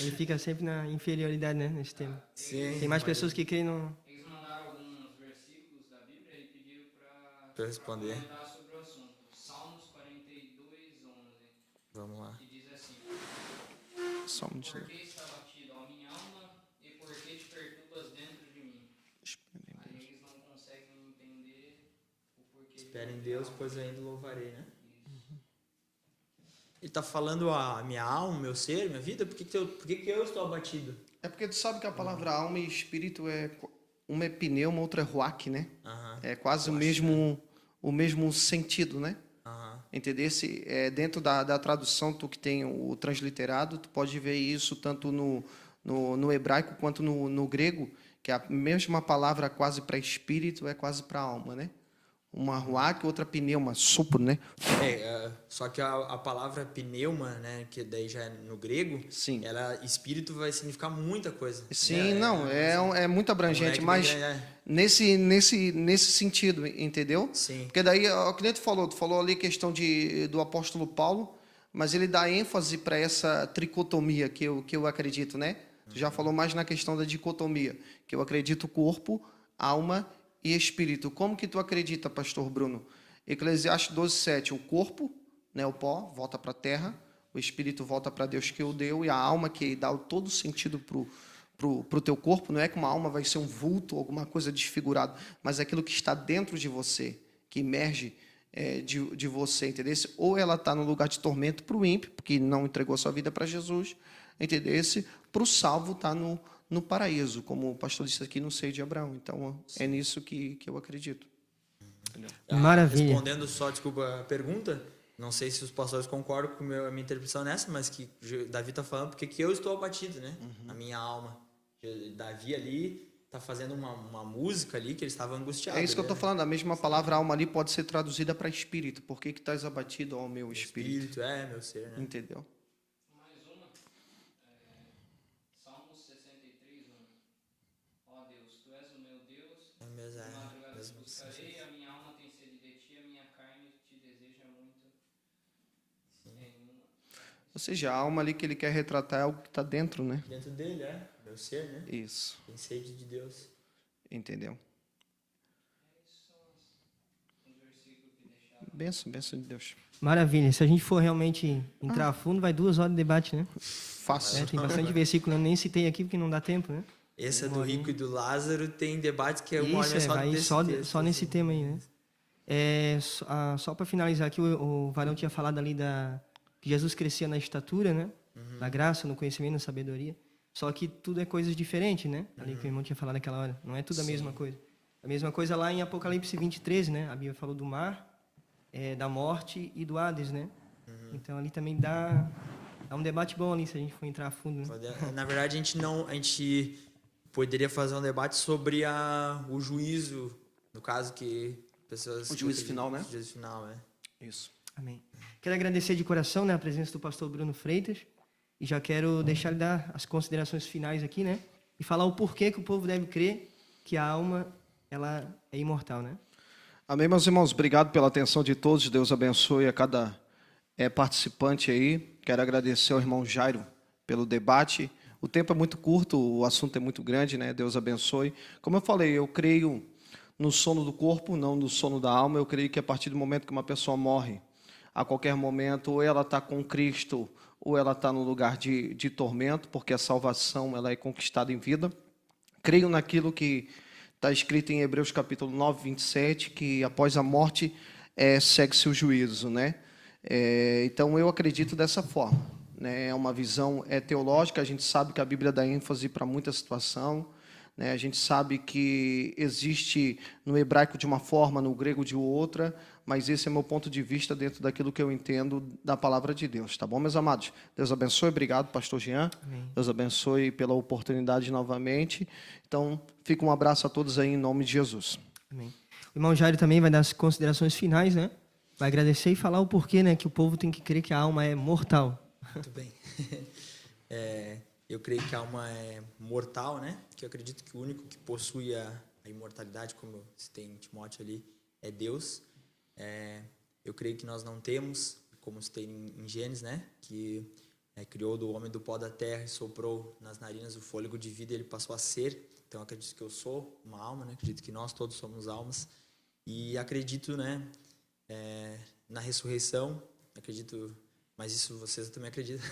Ele fica sempre na inferioridade, né? Nesse tema. Sim. Tem mais pessoas que creem no... Eles mandaram alguns versículos da Bíblia e pediram Pra para eu responder. comentar sobre o assunto. Salmos 42:11, Vamos lá. que diz assim: Só um minuto. Por que está batido, ó minha alma, e por que te perturbas dentro de mim? Aí eles não conseguem entender o porquê. Espera em Deus, pois eu ainda louvarei, né? Ele está falando a minha alma, meu ser, minha vida? Por que eu estou abatido? É porque tu sabe que a palavra alma e espírito uma é pneuma, outra é ruach, né? Aham. É quase o mesmo sentido, né? Aham. Entendesse? Dentro da tradução, tu que tem o transliterado, tu pode ver isso tanto no hebraico quanto no grego, que a mesma palavra quase para espírito é quase para alma, né? Uma ruach, outra pneuma, sopro, né? Só que a palavra pneuma, né, que daí já é no grego, Sim. espírito vai significar muita coisa. Sim, é muito abrangente, É um mas leque bem nesse sentido, entendeu? Sim. Porque daí, o que tu falou ali questão do apóstolo Paulo, mas ele dá ênfase para essa tricotomia que eu acredito, né? Tu já falou mais na questão da dicotomia, que eu acredito corpo, alma e espírito. Como que tu acredita, pastor Bruno? Eclesiastes 12:7, o corpo, né, o pó, volta para a terra, o espírito volta para Deus que o deu, e a alma que dá todo sentido pro teu corpo, não é que uma alma vai ser um vulto, alguma coisa desfigurada, mas é aquilo que está dentro de você, que emerge de você, entendeu? Ou ela está no lugar de tormento para o ímpio, porque não entregou a sua vida para Jesus, entendeu? Para o salvo está no paraíso, como o pastor disse aqui no seio de Abraão. Então, é nisso que eu acredito. Maravilha. Respondendo só, desculpa, a pergunta, não sei se os pastores concordam com a minha interpretação nessa, mas que Davi está falando porque que eu estou abatido, né? A minha alma. Davi ali está fazendo uma música ali que ele estava angustiado. É isso que eu estou né? falando. A mesma palavra alma ali pode ser traduzida para espírito. Por que estás abatido, ó meu espírito? Espírito, meu ser, né? Entendeu? Mais uma, Salmos 63:1. Ó Deus, tu és o meu Deus, É mesmo, de madrugada te mesmo. buscarei, a minha alma tem sede de ti, a minha carne te deseja muito. Ou seja, a alma ali que ele quer retratar é algo que está dentro, né? Dentro dele, meu ser, né? Isso. Tem sede de Deus. Entendeu? Benção de Deus. Maravilha. Se a gente for realmente entrar a fundo, vai 2 horas de debate, né? Fácil. Tem bastante versículo, eu nem citei aqui porque não dá tempo, né? Esse é do rico e do Lázaro, tem debate que é uma hora Isso, vai desse só texto, só nesse assim. tema aí, né? Só para finalizar aqui, o Varão tinha falado ali que Jesus crescia na estatura, né? Na graça, no conhecimento, na sabedoria. Só que tudo é coisas diferentes, né? Ali que o irmão tinha falado naquela hora. Não é tudo a mesma coisa. A mesma coisa lá em Apocalipse 20:13, né? A Bíblia falou do mar, da morte e do Hades, né? Então ali também dá um debate bom ali se a gente for entrar a fundo, né? Na verdade, a gente poderia fazer um debate sobre o juízo, no caso que pessoas... O juízo final, né? O juízo final, Isso. Amém. Quero agradecer de coração, né, a presença do pastor Bruno Freitas. e já quero deixar ele dar as considerações finais aqui, né? E falar o porquê que o povo deve crer que a alma ela é imortal, né? Amém, meus irmãos. Obrigado pela atenção de todos. Deus abençoe a cada participante aí. Quero agradecer ao irmão Jairo pelo debate. O tempo é muito curto, o assunto é muito grande, né? Deus abençoe. Como eu falei, eu creio no sono do corpo, não no sono da alma. Eu creio que a partir do momento que uma pessoa morre, a qualquer momento, ou ela está com Cristo, ou ela está no lugar de tormento, porque a salvação ela é conquistada em vida. Creio naquilo que está escrito em Hebreus capítulo 9, 27, que após a morte segue-se o juízo, né? Então eu acredito dessa forma, né? É uma visão teológica. A gente sabe que a Bíblia dá ênfase para muita situação, né? A gente sabe que existe no hebraico de uma forma, no grego de outra, mas esse é meu ponto de vista dentro daquilo que eu entendo da palavra de Deus, tá bom, meus amados? Deus abençoe, obrigado, pastor Jean. Amém. Deus abençoe pela oportunidade novamente. Então, fica um abraço a todos aí em nome de Jesus. Amém. O irmão Jairo também vai dar as considerações finais, né? Vai agradecer e falar o porquê, né? Que o povo tem que crer que a alma é mortal. Muito bem. Eu creio que a alma é mortal, né? Que eu acredito que o único que possui a imortalidade, como se tem em Timóteo ali, é Deus. Eu creio que nós não temos, como se tem em Gênesis, né? Que criou do homem do pó da terra e soprou nas narinas o fôlego de vida e ele passou a ser. Então, eu acredito que eu sou uma alma, né? Acredito que nós todos somos almas. E acredito, né? Na ressurreição, acredito... Mas isso vocês também acreditam.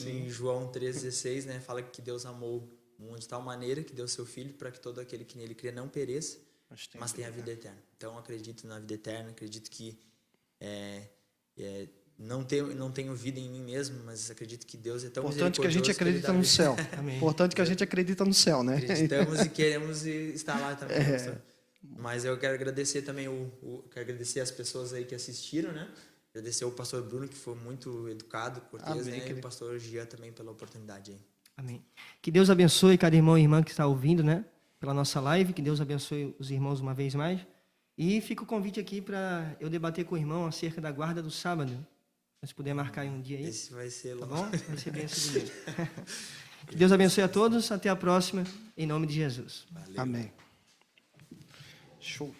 Em João 3,16, né, fala que Deus amou o mundo de tal maneira que deu seu Filho para que todo aquele que nele crê não pereça, mas tenha a vida eterna. Então, acredito na vida eterna, acredito que não tenho vida em mim mesmo, mas acredito que Deus é tão Importante que a gente misericordioso acredita no céu. Amém. Importante que a gente acredita no céu, né? Acreditamos e queremos estar lá também. Mas eu quero agradecer também quero agradecer as pessoas aí que assistiram, né? Agradecer ao pastor Bruno, que foi muito educado, cortês, Amém, né? E o pastor Gia também pela oportunidade aí. Amém. Que Deus abençoe cada irmão e irmã que está ouvindo, né? Pela nossa live. Que Deus abençoe os irmãos uma vez mais. E fica o convite aqui para eu debater com o irmão acerca da guarda do sábado. Se puder marcar aí um dia aí. Esse vai ser Tá longo. bom? Vai ser bênção de Deus. Que Deus abençoe a todos. Até a próxima. Em nome de Jesus. Valeu. Amém. Show.